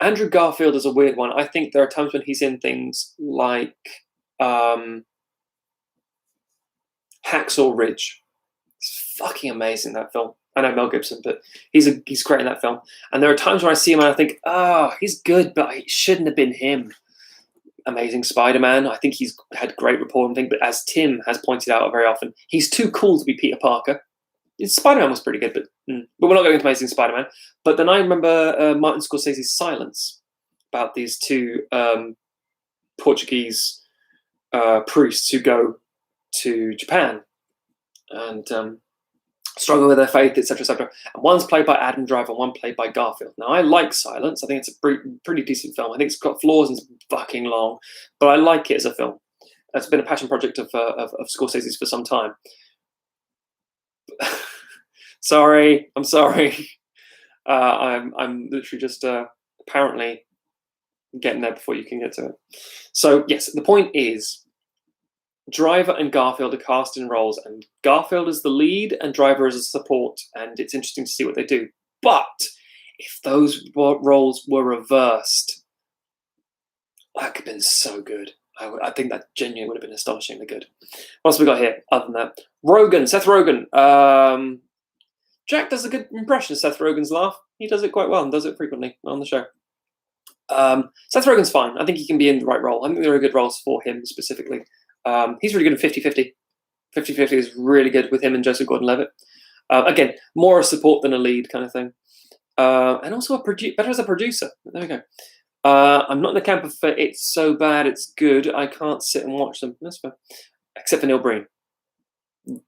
Andrew Garfield is a weird one. I think there are times when he's in things like Hacksaw Ridge. It's fucking amazing, that film. I know Mel Gibson, but he's great in that film. And there are times where I see him and I think, he's good, but it shouldn't have been him. Amazing Spider-Man. I think he's had great rapport and thing, but as Tim has pointed out very often, he's too cool to be Peter Parker. Spider-Man was pretty good, but we're not going into Amazing Spider-Man. But then I remember Martin Scorsese's Silence about these two Portuguese priests who go to Japan and struggle with their faith, etc., etc. And one's played by Adam Driver, one played by Garfield. Now, I like Silence. I think it's a pretty decent film. I think it's got flaws and it's fucking long, but I like it as a film. It's been a passion project of Scorsese's for some time. I'm sorry. I'm literally just apparently getting there before you can get to it. So yes, the point is, Driver and Garfield are cast in roles, and Garfield is the lead and Driver is a support, and it's interesting to see what they do. But if those roles were reversed, that could have been so good. I think that genuinely would have been astonishingly good. What else have we got here other than that? Seth Rogen. Jack does a good impression of Seth Rogen's laugh. He does it quite well and does it frequently on the show. Seth Rogen's fine. I think he can be in the right role. I think there are good roles for him specifically. He's really good at 50-50. 50-50 is really good with him and Joseph Gordon-Levitt. Again, more a support than a lead kind of thing. And also better as a producer. There we go. I'm not in the camp of it's so bad it's good. I can't sit and watch them. That's fair. Except for Neil Breen.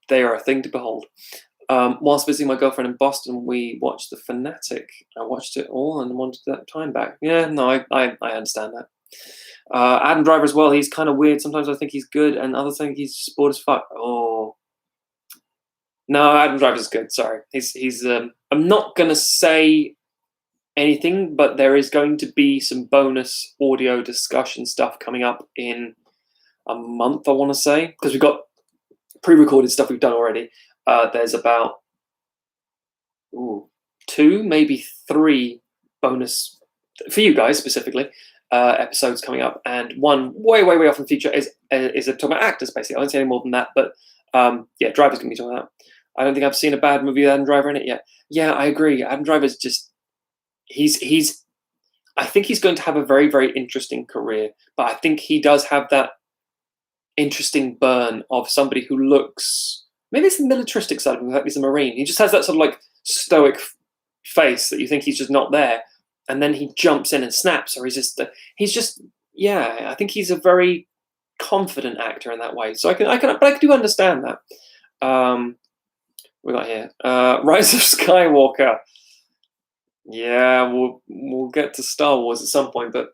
They are a thing to behold. Whilst visiting my girlfriend in Boston, we watched The Fanatic. I watched it all and wanted that time back. Yeah, no, I understand that. Adam Driver as well. He's kind of weird. Sometimes I think he's good, and others think he's bored as fuck. Oh, no, Adam Driver's good. Sorry, he's. I'm not gonna say anything, but there is going to be some bonus audio discussion stuff coming up in a month. I want to say because we've got pre-recorded stuff we've done already. There's about 2, maybe 3 bonus for you guys specifically episodes coming up, and one way off in the future is talking about actors. Basically, I won't say any more than that, but Driver's gonna be talking about. I don't think I've seen a bad movie with Adam Driver in it yet. Yeah, I agree. Adam Driver's just he's. I think he's going to have a very, very interesting career, but I think he does have that interesting burn of somebody who looks. Maybe it's the militaristic side of him, like he's a Marine. He just has that sort of like stoic face that you think he's just not there. And then he jumps in and snaps, or he's just, I think he's a very confident actor in that way. So I do understand that. We got here Rise of Skywalker. Yeah, we'll get to Star Wars at some point, but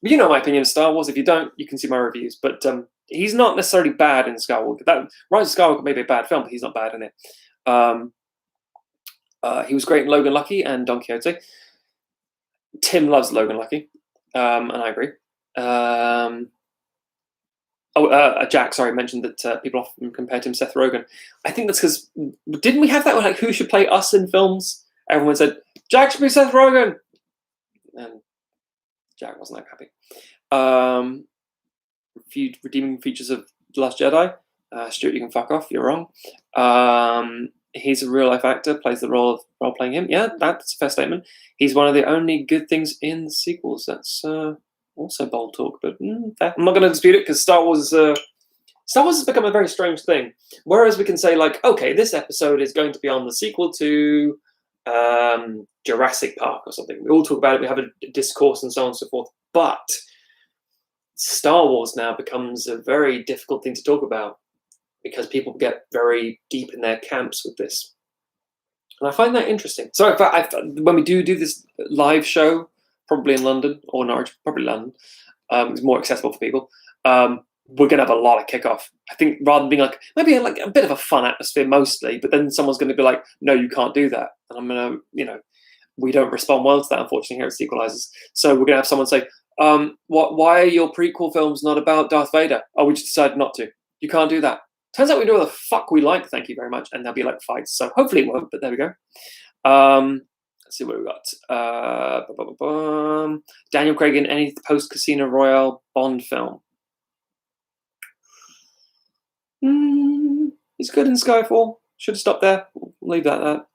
you know my opinion of Star Wars. If you don't, you can see my reviews. But he's not necessarily bad in Skywalker. That Rise of Skywalker may be a bad film, but he's not bad in it. He was great in Logan Lucky and Don Quixote. Tim loves Logan Lucky, and I agree. Jack, sorry, mentioned that people often compared him to Seth Rogen. I think that's because didn't we have that like who should play us in films? Everyone said Jack should be Seth Rogen, and Jack wasn't that happy. Few redeeming features of The Last Jedi. Stuart, you can fuck off. You're wrong. He's a real life actor, plays the role playing him. Yeah, that's a fair statement. He's one of the only good things in the sequels. That's also bold talk, but fair. I'm not going to dispute it because Star Wars has become a very strange thing. Whereas we can say like, okay, this episode is going to be on the sequel to Jurassic Park or something. We all talk about it. We have a discourse and so on and so forth. But Star Wars now becomes a very difficult thing to talk about because people get very deep in their camps with this. And I find that interesting. So in fact, when we do this live show, probably in London or Norwich, probably London, it's more accessible for people. We're going to have a lot of kickoff. I think rather than being like, maybe like a bit of a fun atmosphere mostly, but then someone's going to be like, no, you can't do that. And I'm going to, we don't respond well to that, unfortunately, here at Sequelizers. So we're going to have someone say, why are your prequel films not about Darth Vader? Oh, we just decided not to. You can't do that. Turns out we do what the fuck we like, thank you very much. And there'll be like fights. So hopefully it won't, but there we go. Let's see what we got. Daniel Craig in any post-Casino Royale Bond film. He's good in Skyfall. Should have stopped there. We'll leave that there.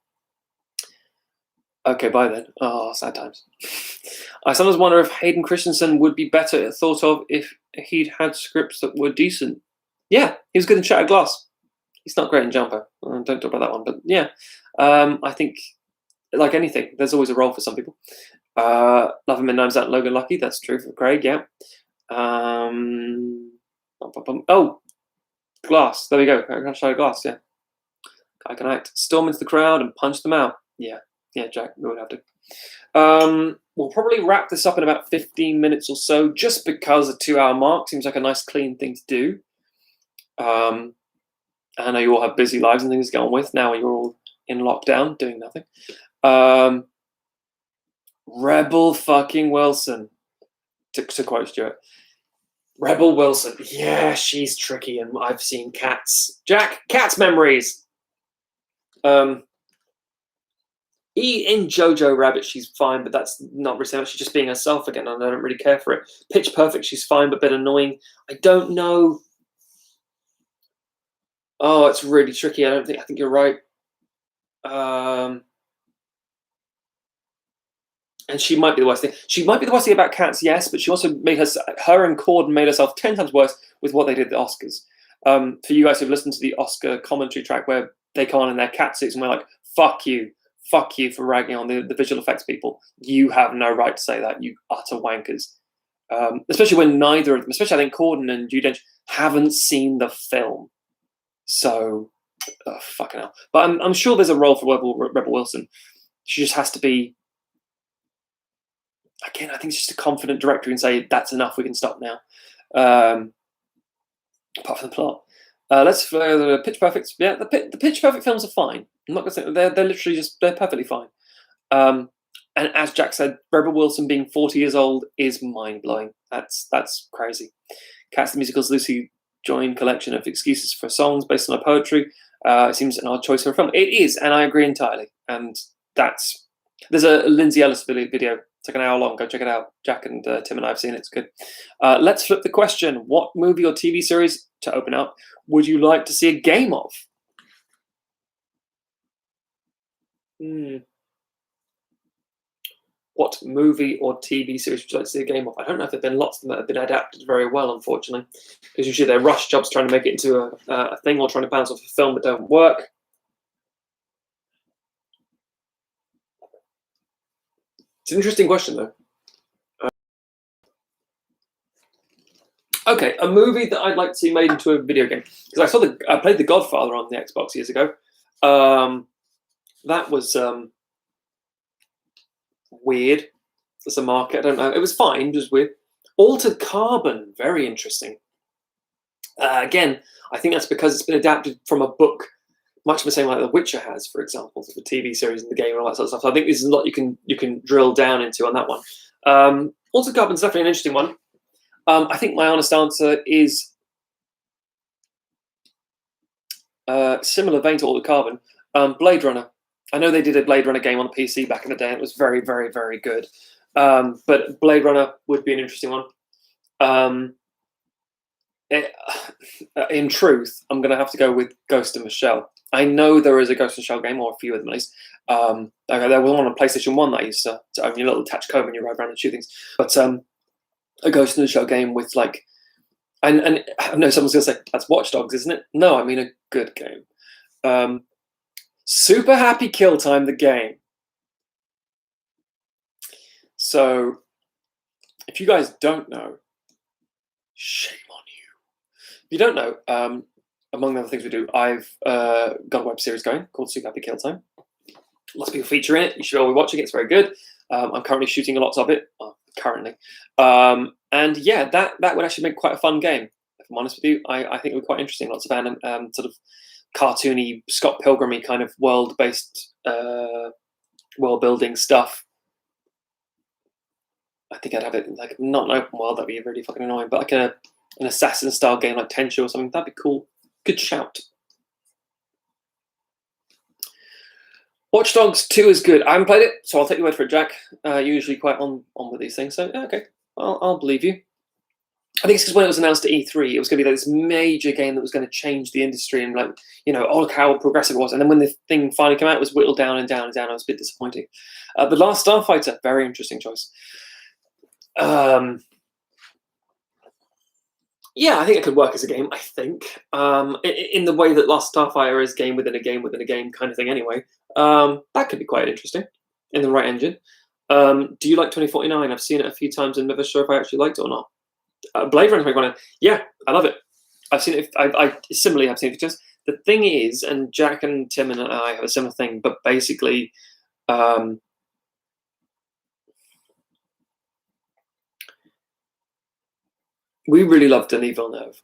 Okay, bye then. Oh, sad times. I sometimes wonder if Hayden Christensen would be better thought of if he'd had scripts that were decent. Yeah, he was good in Shattered Glass. He's not great in Jumper. Don't talk about that one, but yeah. I think, like anything, there's always a role for some people. Love him in Knives Out and Logan Lucky. That's true for Craig, yeah. Oh, Glass. There we go. Shattered Glass, yeah. I can act. Storm into the crowd and punch them out. Yeah, Jack, we would have to. We'll probably wrap this up in about 15 minutes or so, just because a 2-hour mark seems like a nice, clean thing to do. I know you all have busy lives and things to get on with. Now you're all in lockdown, doing nothing. Rebel fucking Wilson, to quote Stuart. Rebel Wilson. Yeah, she's tricky, and I've seen Cats. Jack, Cats memories. In Jojo Rabbit, she's fine, but that's not really so much. She's just being herself again, and I don't really care for it. Pitch Perfect, she's fine, but a bit annoying. I don't know. Oh, it's really tricky. I think you're right. And she might be the worst thing. She might be the worst thing about Cats, yes, but she also made her and Corden made herself 10 times worse with what they did at the Oscars. For you guys who've listened to the Oscar commentary track where they come on in their cat suits and we're like, fuck you for ragging on the visual effects people. You have no right to say that, you utter wankers. Especially when neither of them, especially I think Corden and Judi Dench, haven't seen the film. So, fucking hell. But I'm sure there's a role for Rebel Wilson. She just has to be, again, I think it's just a confident director and say, that's enough, we can stop now. Apart from the plot. Let's the Pitch Perfect. Yeah, the Pitch Perfect films are fine. I'm not going to say they're literally they're perfectly fine. And as Jack said, Rebel Wilson being 40 years old is mind-blowing. That's crazy. Cats the Musical's Lucy Join collection of excuses for songs based on her poetry. It seems an odd choice for a film. It is, and I agree entirely. And there's a Lindsay Ellis video. It's like an hour long. Go check it out. Jack and Tim and I have seen it. It's good. Let's flip the question. What movie or TV series, to open up, would you like to see a game of? What movie or TV series would you like to see a game of? I don't know if there have been lots of them that have been adapted very well, unfortunately, because usually they're rush jobs trying to make it into a thing or trying to bounce off a film that don't work. It's an interesting question, though. Okay, a movie that I'd like to see made into a video game, because I played The Godfather on the Xbox years ago. That was weird as a market. I don't know. It was fine, it was weird. Altered Carbon, very interesting. Again, I think that's because it's been adapted from a book, much the same like The Witcher has, for example, the TV series and the game and all that sort of stuff. So I think there's a lot you can drill down into on that one. Altered Carbon's definitely an interesting one. I think my honest answer is similar vein to Altered Carbon. Blade Runner. I know they did a Blade Runner game on the PC back in the day, and it was very, very, very good. But Blade Runner would be an interesting one. In truth, I'm going to have to go with Ghost in the Shell. I know there is a Ghost in the Shell game, or a few of them at least. There was one on PlayStation 1 that I used to own, your little attached code when you ride around and shoot things. But a Ghost in the Shell game with like, and I know someone's going to say, that's Watch Dogs, isn't it? No, I mean a good game. Super Happy Kill Time, the game. So, if you guys don't know, shame on you. If you don't know, among the other things we do, I've got a web series going called Super Happy Kill Time. Lots of people feature in it. You should all be watching it. It's very good. I'm currently shooting a lot of it. Well, currently. And yeah, that would actually make quite a fun game. If I'm honest with you, I think it would be quite interesting. Lots of sort of cartoony, Scott Pilgrim-y kind of world-based world-building stuff. I think I'd have it like not an open world. That'd be really fucking annoying. But like an assassin-style game like Tenchu or something. That'd be cool. Good shout. Watch Dogs 2 is good. I haven't played it, so I'll take your word for it, Jack. Usually quite on with these things. So yeah, okay, I'll believe you. I think it's because when it was announced at E3, it was going to be like this major game that was going to change the industry and, like, you know, oh, look how progressive it was. And then when the thing finally came out, it was whittled down and down and down. I was a bit disappointing. The Last Starfighter, very interesting choice. Yeah, I think it could work as a game, I think. In the way that Last Starfighter is game within a game within a game kind of thing anyway. That could be quite interesting in the right engine. Do you like 2049? I've seen it a few times and never sure if I actually liked it or not. Blade Runner 2049, yeah, I love it. I've seen it. I similarly have seen it. Just the thing is, and Jack and Tim and I have a similar thing, but basically, we really love Denis Villeneuve.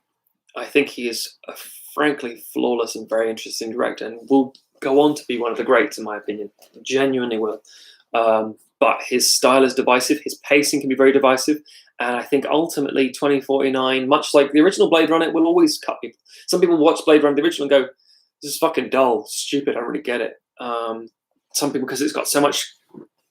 I think he is a frankly flawless and very interesting director, and will go on to be one of the greats, in my opinion. Genuinely will. But his style is divisive. His pacing can be very divisive. And I think ultimately 2049, much like the original Blade Runner, it will always cut people. Some people watch Blade Runner, the original, and go, this is fucking dull, stupid, I don't really get it. Some people, because it's got so much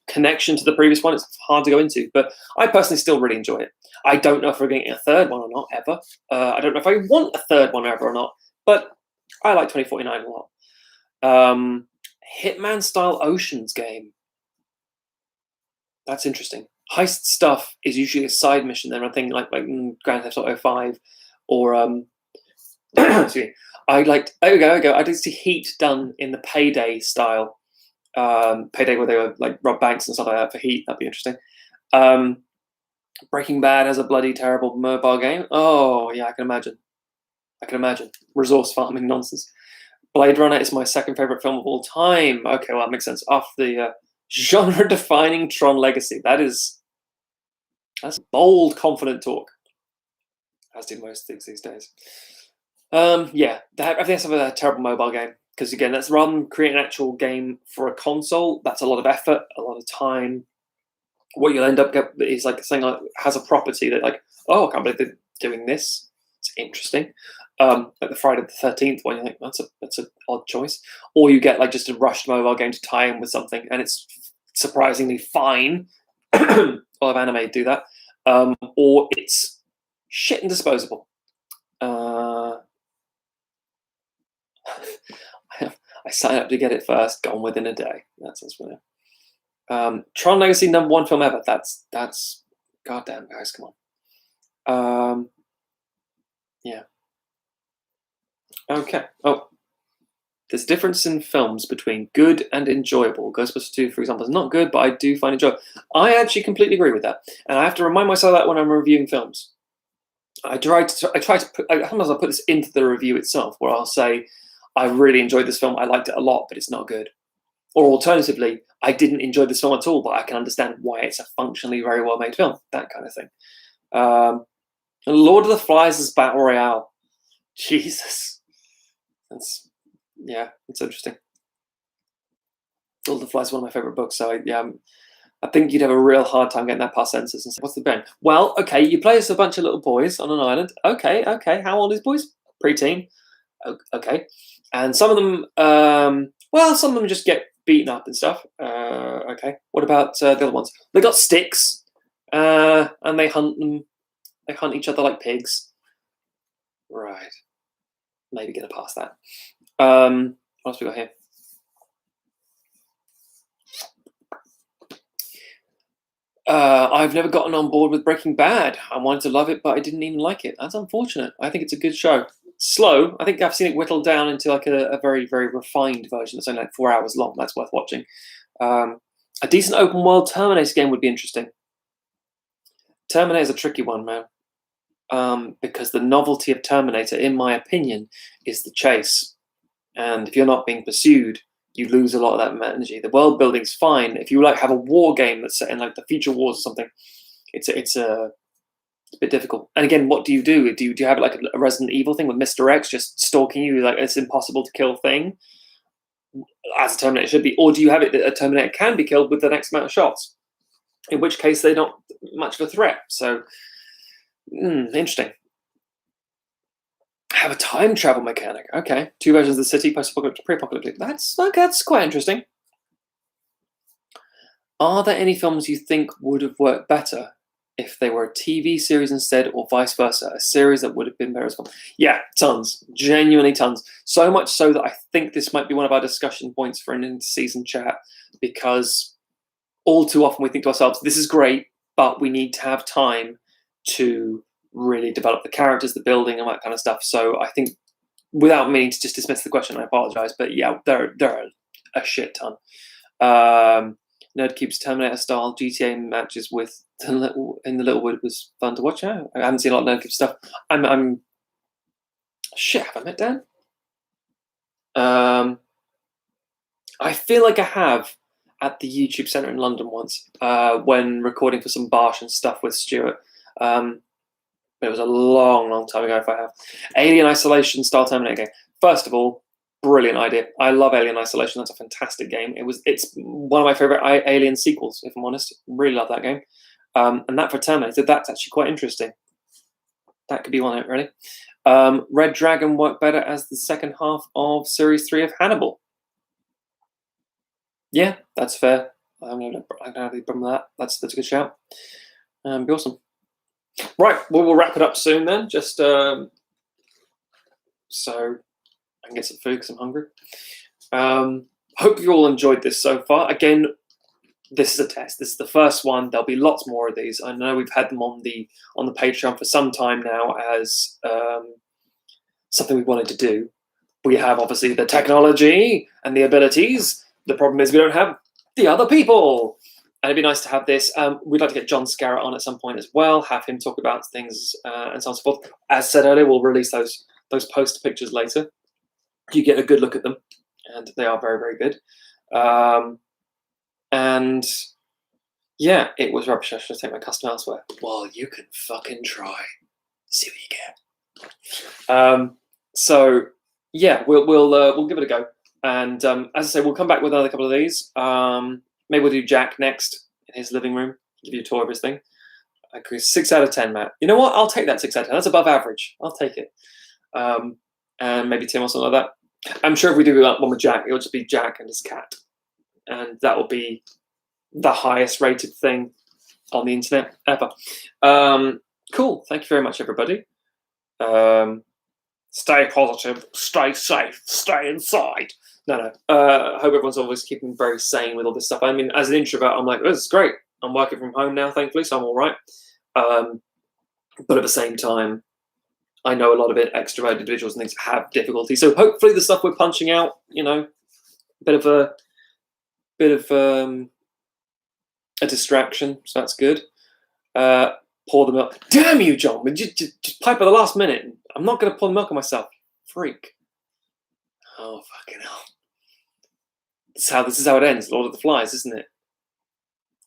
connection to the previous one, it's hard to go into. But I personally still really enjoy it. I don't know if we're getting a third one or not, ever. I don't know if I want a third one ever or not. But I like 2049 a lot. Hitman-style Oceans game. That's interesting. Heist stuff is usually a side mission. Then I think like Grand Theft Auto 5 or excuse me. I liked. There we go. I did see Heat done in the Payday style. Payday where they were like rob banks and stuff like that for Heat. That'd be interesting. Breaking Bad has a bloody terrible mobile game. Oh yeah, I can imagine. Resource farming nonsense. Blade Runner is my second favorite film of all time. Okay, well that makes sense. Off the genre-defining Tron Legacy. That's bold, confident talk. As do most things these days. Yeah, I think that's a terrible mobile game. Because again, that's rather than creating an actual game for a console, that's a lot of effort, a lot of time. What you'll end up getting is like something like has a property that like, oh, I can't believe they're doing this. It's interesting. Like the Friday the 13th one, you think that's an odd choice. Or you get like just a rushed mobile game to tie in with something, and it's surprisingly fine. A lot of anime do that. Or it's shit and disposable. I signed up to get it first, gone within a day. That's funny. Tron Legacy, #1 film ever. That's goddamn, guys, come on. Yeah. Okay. Oh, there's difference in films between good and enjoyable. Ghostbusters 2, for example, is not good, but I do find it enjoyable. I actually completely agree with that, and I have to remind myself that when I'm reviewing films. I try to put, sometimes I'll put this into the review itself, where I'll say, I really enjoyed this film, I liked it a lot, but it's not good. Or alternatively, I didn't enjoy this film at all, but I can understand why it's a functionally very well made film, that kind of thing. Lord of the Flies is Battle Royale. Jesus. It's interesting. Lord of the Flies is one of my favorite books, so I think you'd have a real hard time getting that past censors and say, what's the band? Well, okay, you play as a bunch of little boys on an island. Okay. How old is boys? Preteen. Okay. And some of them, some of them just get beaten up and stuff. Okay. What about the other ones? They got sticks, and they hunt them. They hunt each other like pigs. Right. Maybe get past that. What else we got here? I've never gotten on board with Breaking Bad. I wanted to love it, but I didn't even like it. That's unfortunate. I think it's a good show. Slow. I think I've seen it whittled down into like a very, very refined version that's only like 4 hours long. That's worth watching. A decent open world Terminator game would be interesting. Terminator is a tricky one, man. Because the novelty of Terminator, in my opinion, is the chase. And if you're not being pursued, you lose a lot of that energy. The world building's fine. If you like have a war game that's set in like the Future Wars or something, it's a bit difficult. And again, what do you do? Do you have like a Resident Evil thing with Mr. X just stalking you, like it's impossible to kill thing, as a Terminator should be? Or do you have it that a Terminator can be killed with the next amount of shots? In which case, they're not much of a threat. So, interesting. Have a time travel mechanic. Okay, 2 versions of the city, post-apocalyptic, pre-apocalyptic. That's quite interesting. Are there any films you think would have worked better if they were a TV series instead, or vice versa, a series that would have been better as well? Yeah, tons, genuinely tons. So much so that I think this might be one of our discussion points for an inter-season chat, because all too often we think to ourselves, this is great, but we need to have time to really develop the characters, the building, and that kind of stuff. So I think, without meaning to just dismiss the question, I apologize, but yeah, there are a shit ton. Nerdcube's Terminator-style GTA matches with in the Littlewood was fun to watch. I haven't seen a lot of Nerdcube stuff. Shit, have I met Dan? I feel like I have at the YouTube Centre in London once, when recording for some Barsh and stuff with Stuart. But it was a long, long time ago if I have. Alien Isolation style Terminator game. First of all, brilliant idea. I love Alien Isolation. That's a fantastic game. It's one of my favorite Alien sequels, if I'm honest. Really love that game. And that for Terminator, that's actually quite interesting. That could be one, really. Red Dragon worked better as the second half of Series 3 of Hannibal. Yeah, that's fair. I don't have any problem with that. That's a good shout. Be awesome. Right, well, we'll wrap it up soon then, just so I can get some food because I'm hungry. Hope you all enjoyed this so far. Again, this is a test. This is the first one. There'll be lots more of these. I know we've had them on the Patreon for some time now as something we wanted to do. We have obviously the technology and the abilities. The problem is we don't have the other people. And it'd be nice to have this. We'd like to get John Scarrett on at some point as well, have him talk about things and so on and so forth. As said earlier, we'll release those poster pictures later. You get a good look at them, and they are very, very good. And yeah, it was rubbish. I should take my custom elsewhere. Well, you can fucking try. See what you get. So yeah, we'll give it a go. And as I say, we'll come back with another couple of these. Maybe we'll do Jack next in his living room. Give you a tour of his thing. I agree. 6 out of 10, Matt. You know what? I'll take that 6 out of 10. That's above average. I'll take it. And maybe Tim or something like that. I'm sure if we do one with Jack, it'll just be Jack and his cat. And that will be the highest rated thing on the internet ever. Cool. Thank you very much, everybody. Stay positive. Stay safe. Stay inside. No. I hope everyone's always keeping very sane with all this stuff. I mean, as an introvert, I'm like, this is great. I'm working from home now, thankfully, so I'm all right. But at the same time, I know a lot of extroverted individuals and things have difficulty. So hopefully the stuff we're punching out, a bit of a distraction. So that's good. pour the milk. Damn you, John! Just pipe at the last minute. I'm not going to pour the milk on myself. Freak. Oh, fucking hell. This is how it ends. Lord of the Flies, isn't it?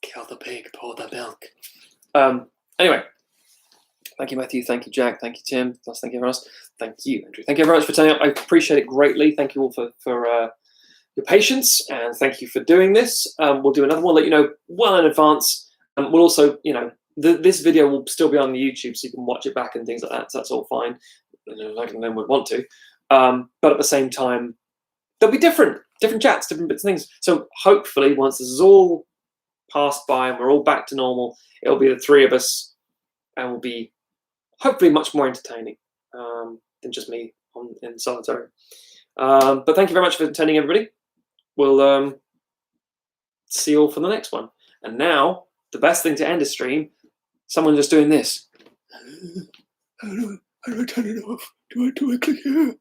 Kill the pig, pour the milk. Anyway. Thank you, Matthew. Thank you, Jack. Thank you, Tim. Thank you, everyone else. Thank you, Andrew. Thank you very much for turning up. I appreciate it greatly. Thank you all for your patience, and thank you for doing this. We'll do another one. Let you know well in advance. We'll also, this video will still be on the YouTube, so you can watch it back and things like that. So that's all fine. Like anyone would want to, but at the same time, there'll be different chats, different bits and things. So hopefully, once this is all passed by and we're all back to normal, it'll be the three of us, and we'll be hopefully much more entertaining than just me in solitary. But thank you very much for attending, everybody. We'll see you all for the next one. And now, the best thing to end a stream, someone just doing this. How do I turn it off? Do I click here?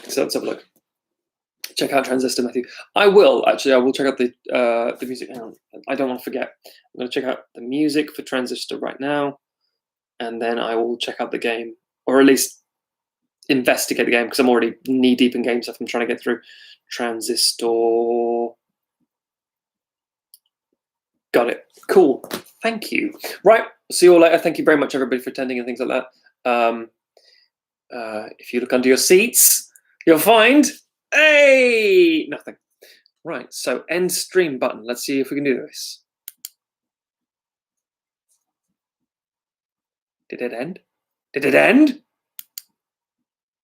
So let's have a look. Check out Transistor, Matthew. I will check out the music. Hang on. I don't want to forget. I'm going to check out the music for Transistor right now. And then I will check out the game, or at least investigate the game, because I'm already knee deep in game stuff I'm trying to get through. Transistor. Got it. Cool. Thank you. Right. See you all later. Thank you very much, everybody, for attending and things like that. If you look under your seats, you'll find nothing. Right. So end stream button. Let's see if we can do this. Did it end? Did it end?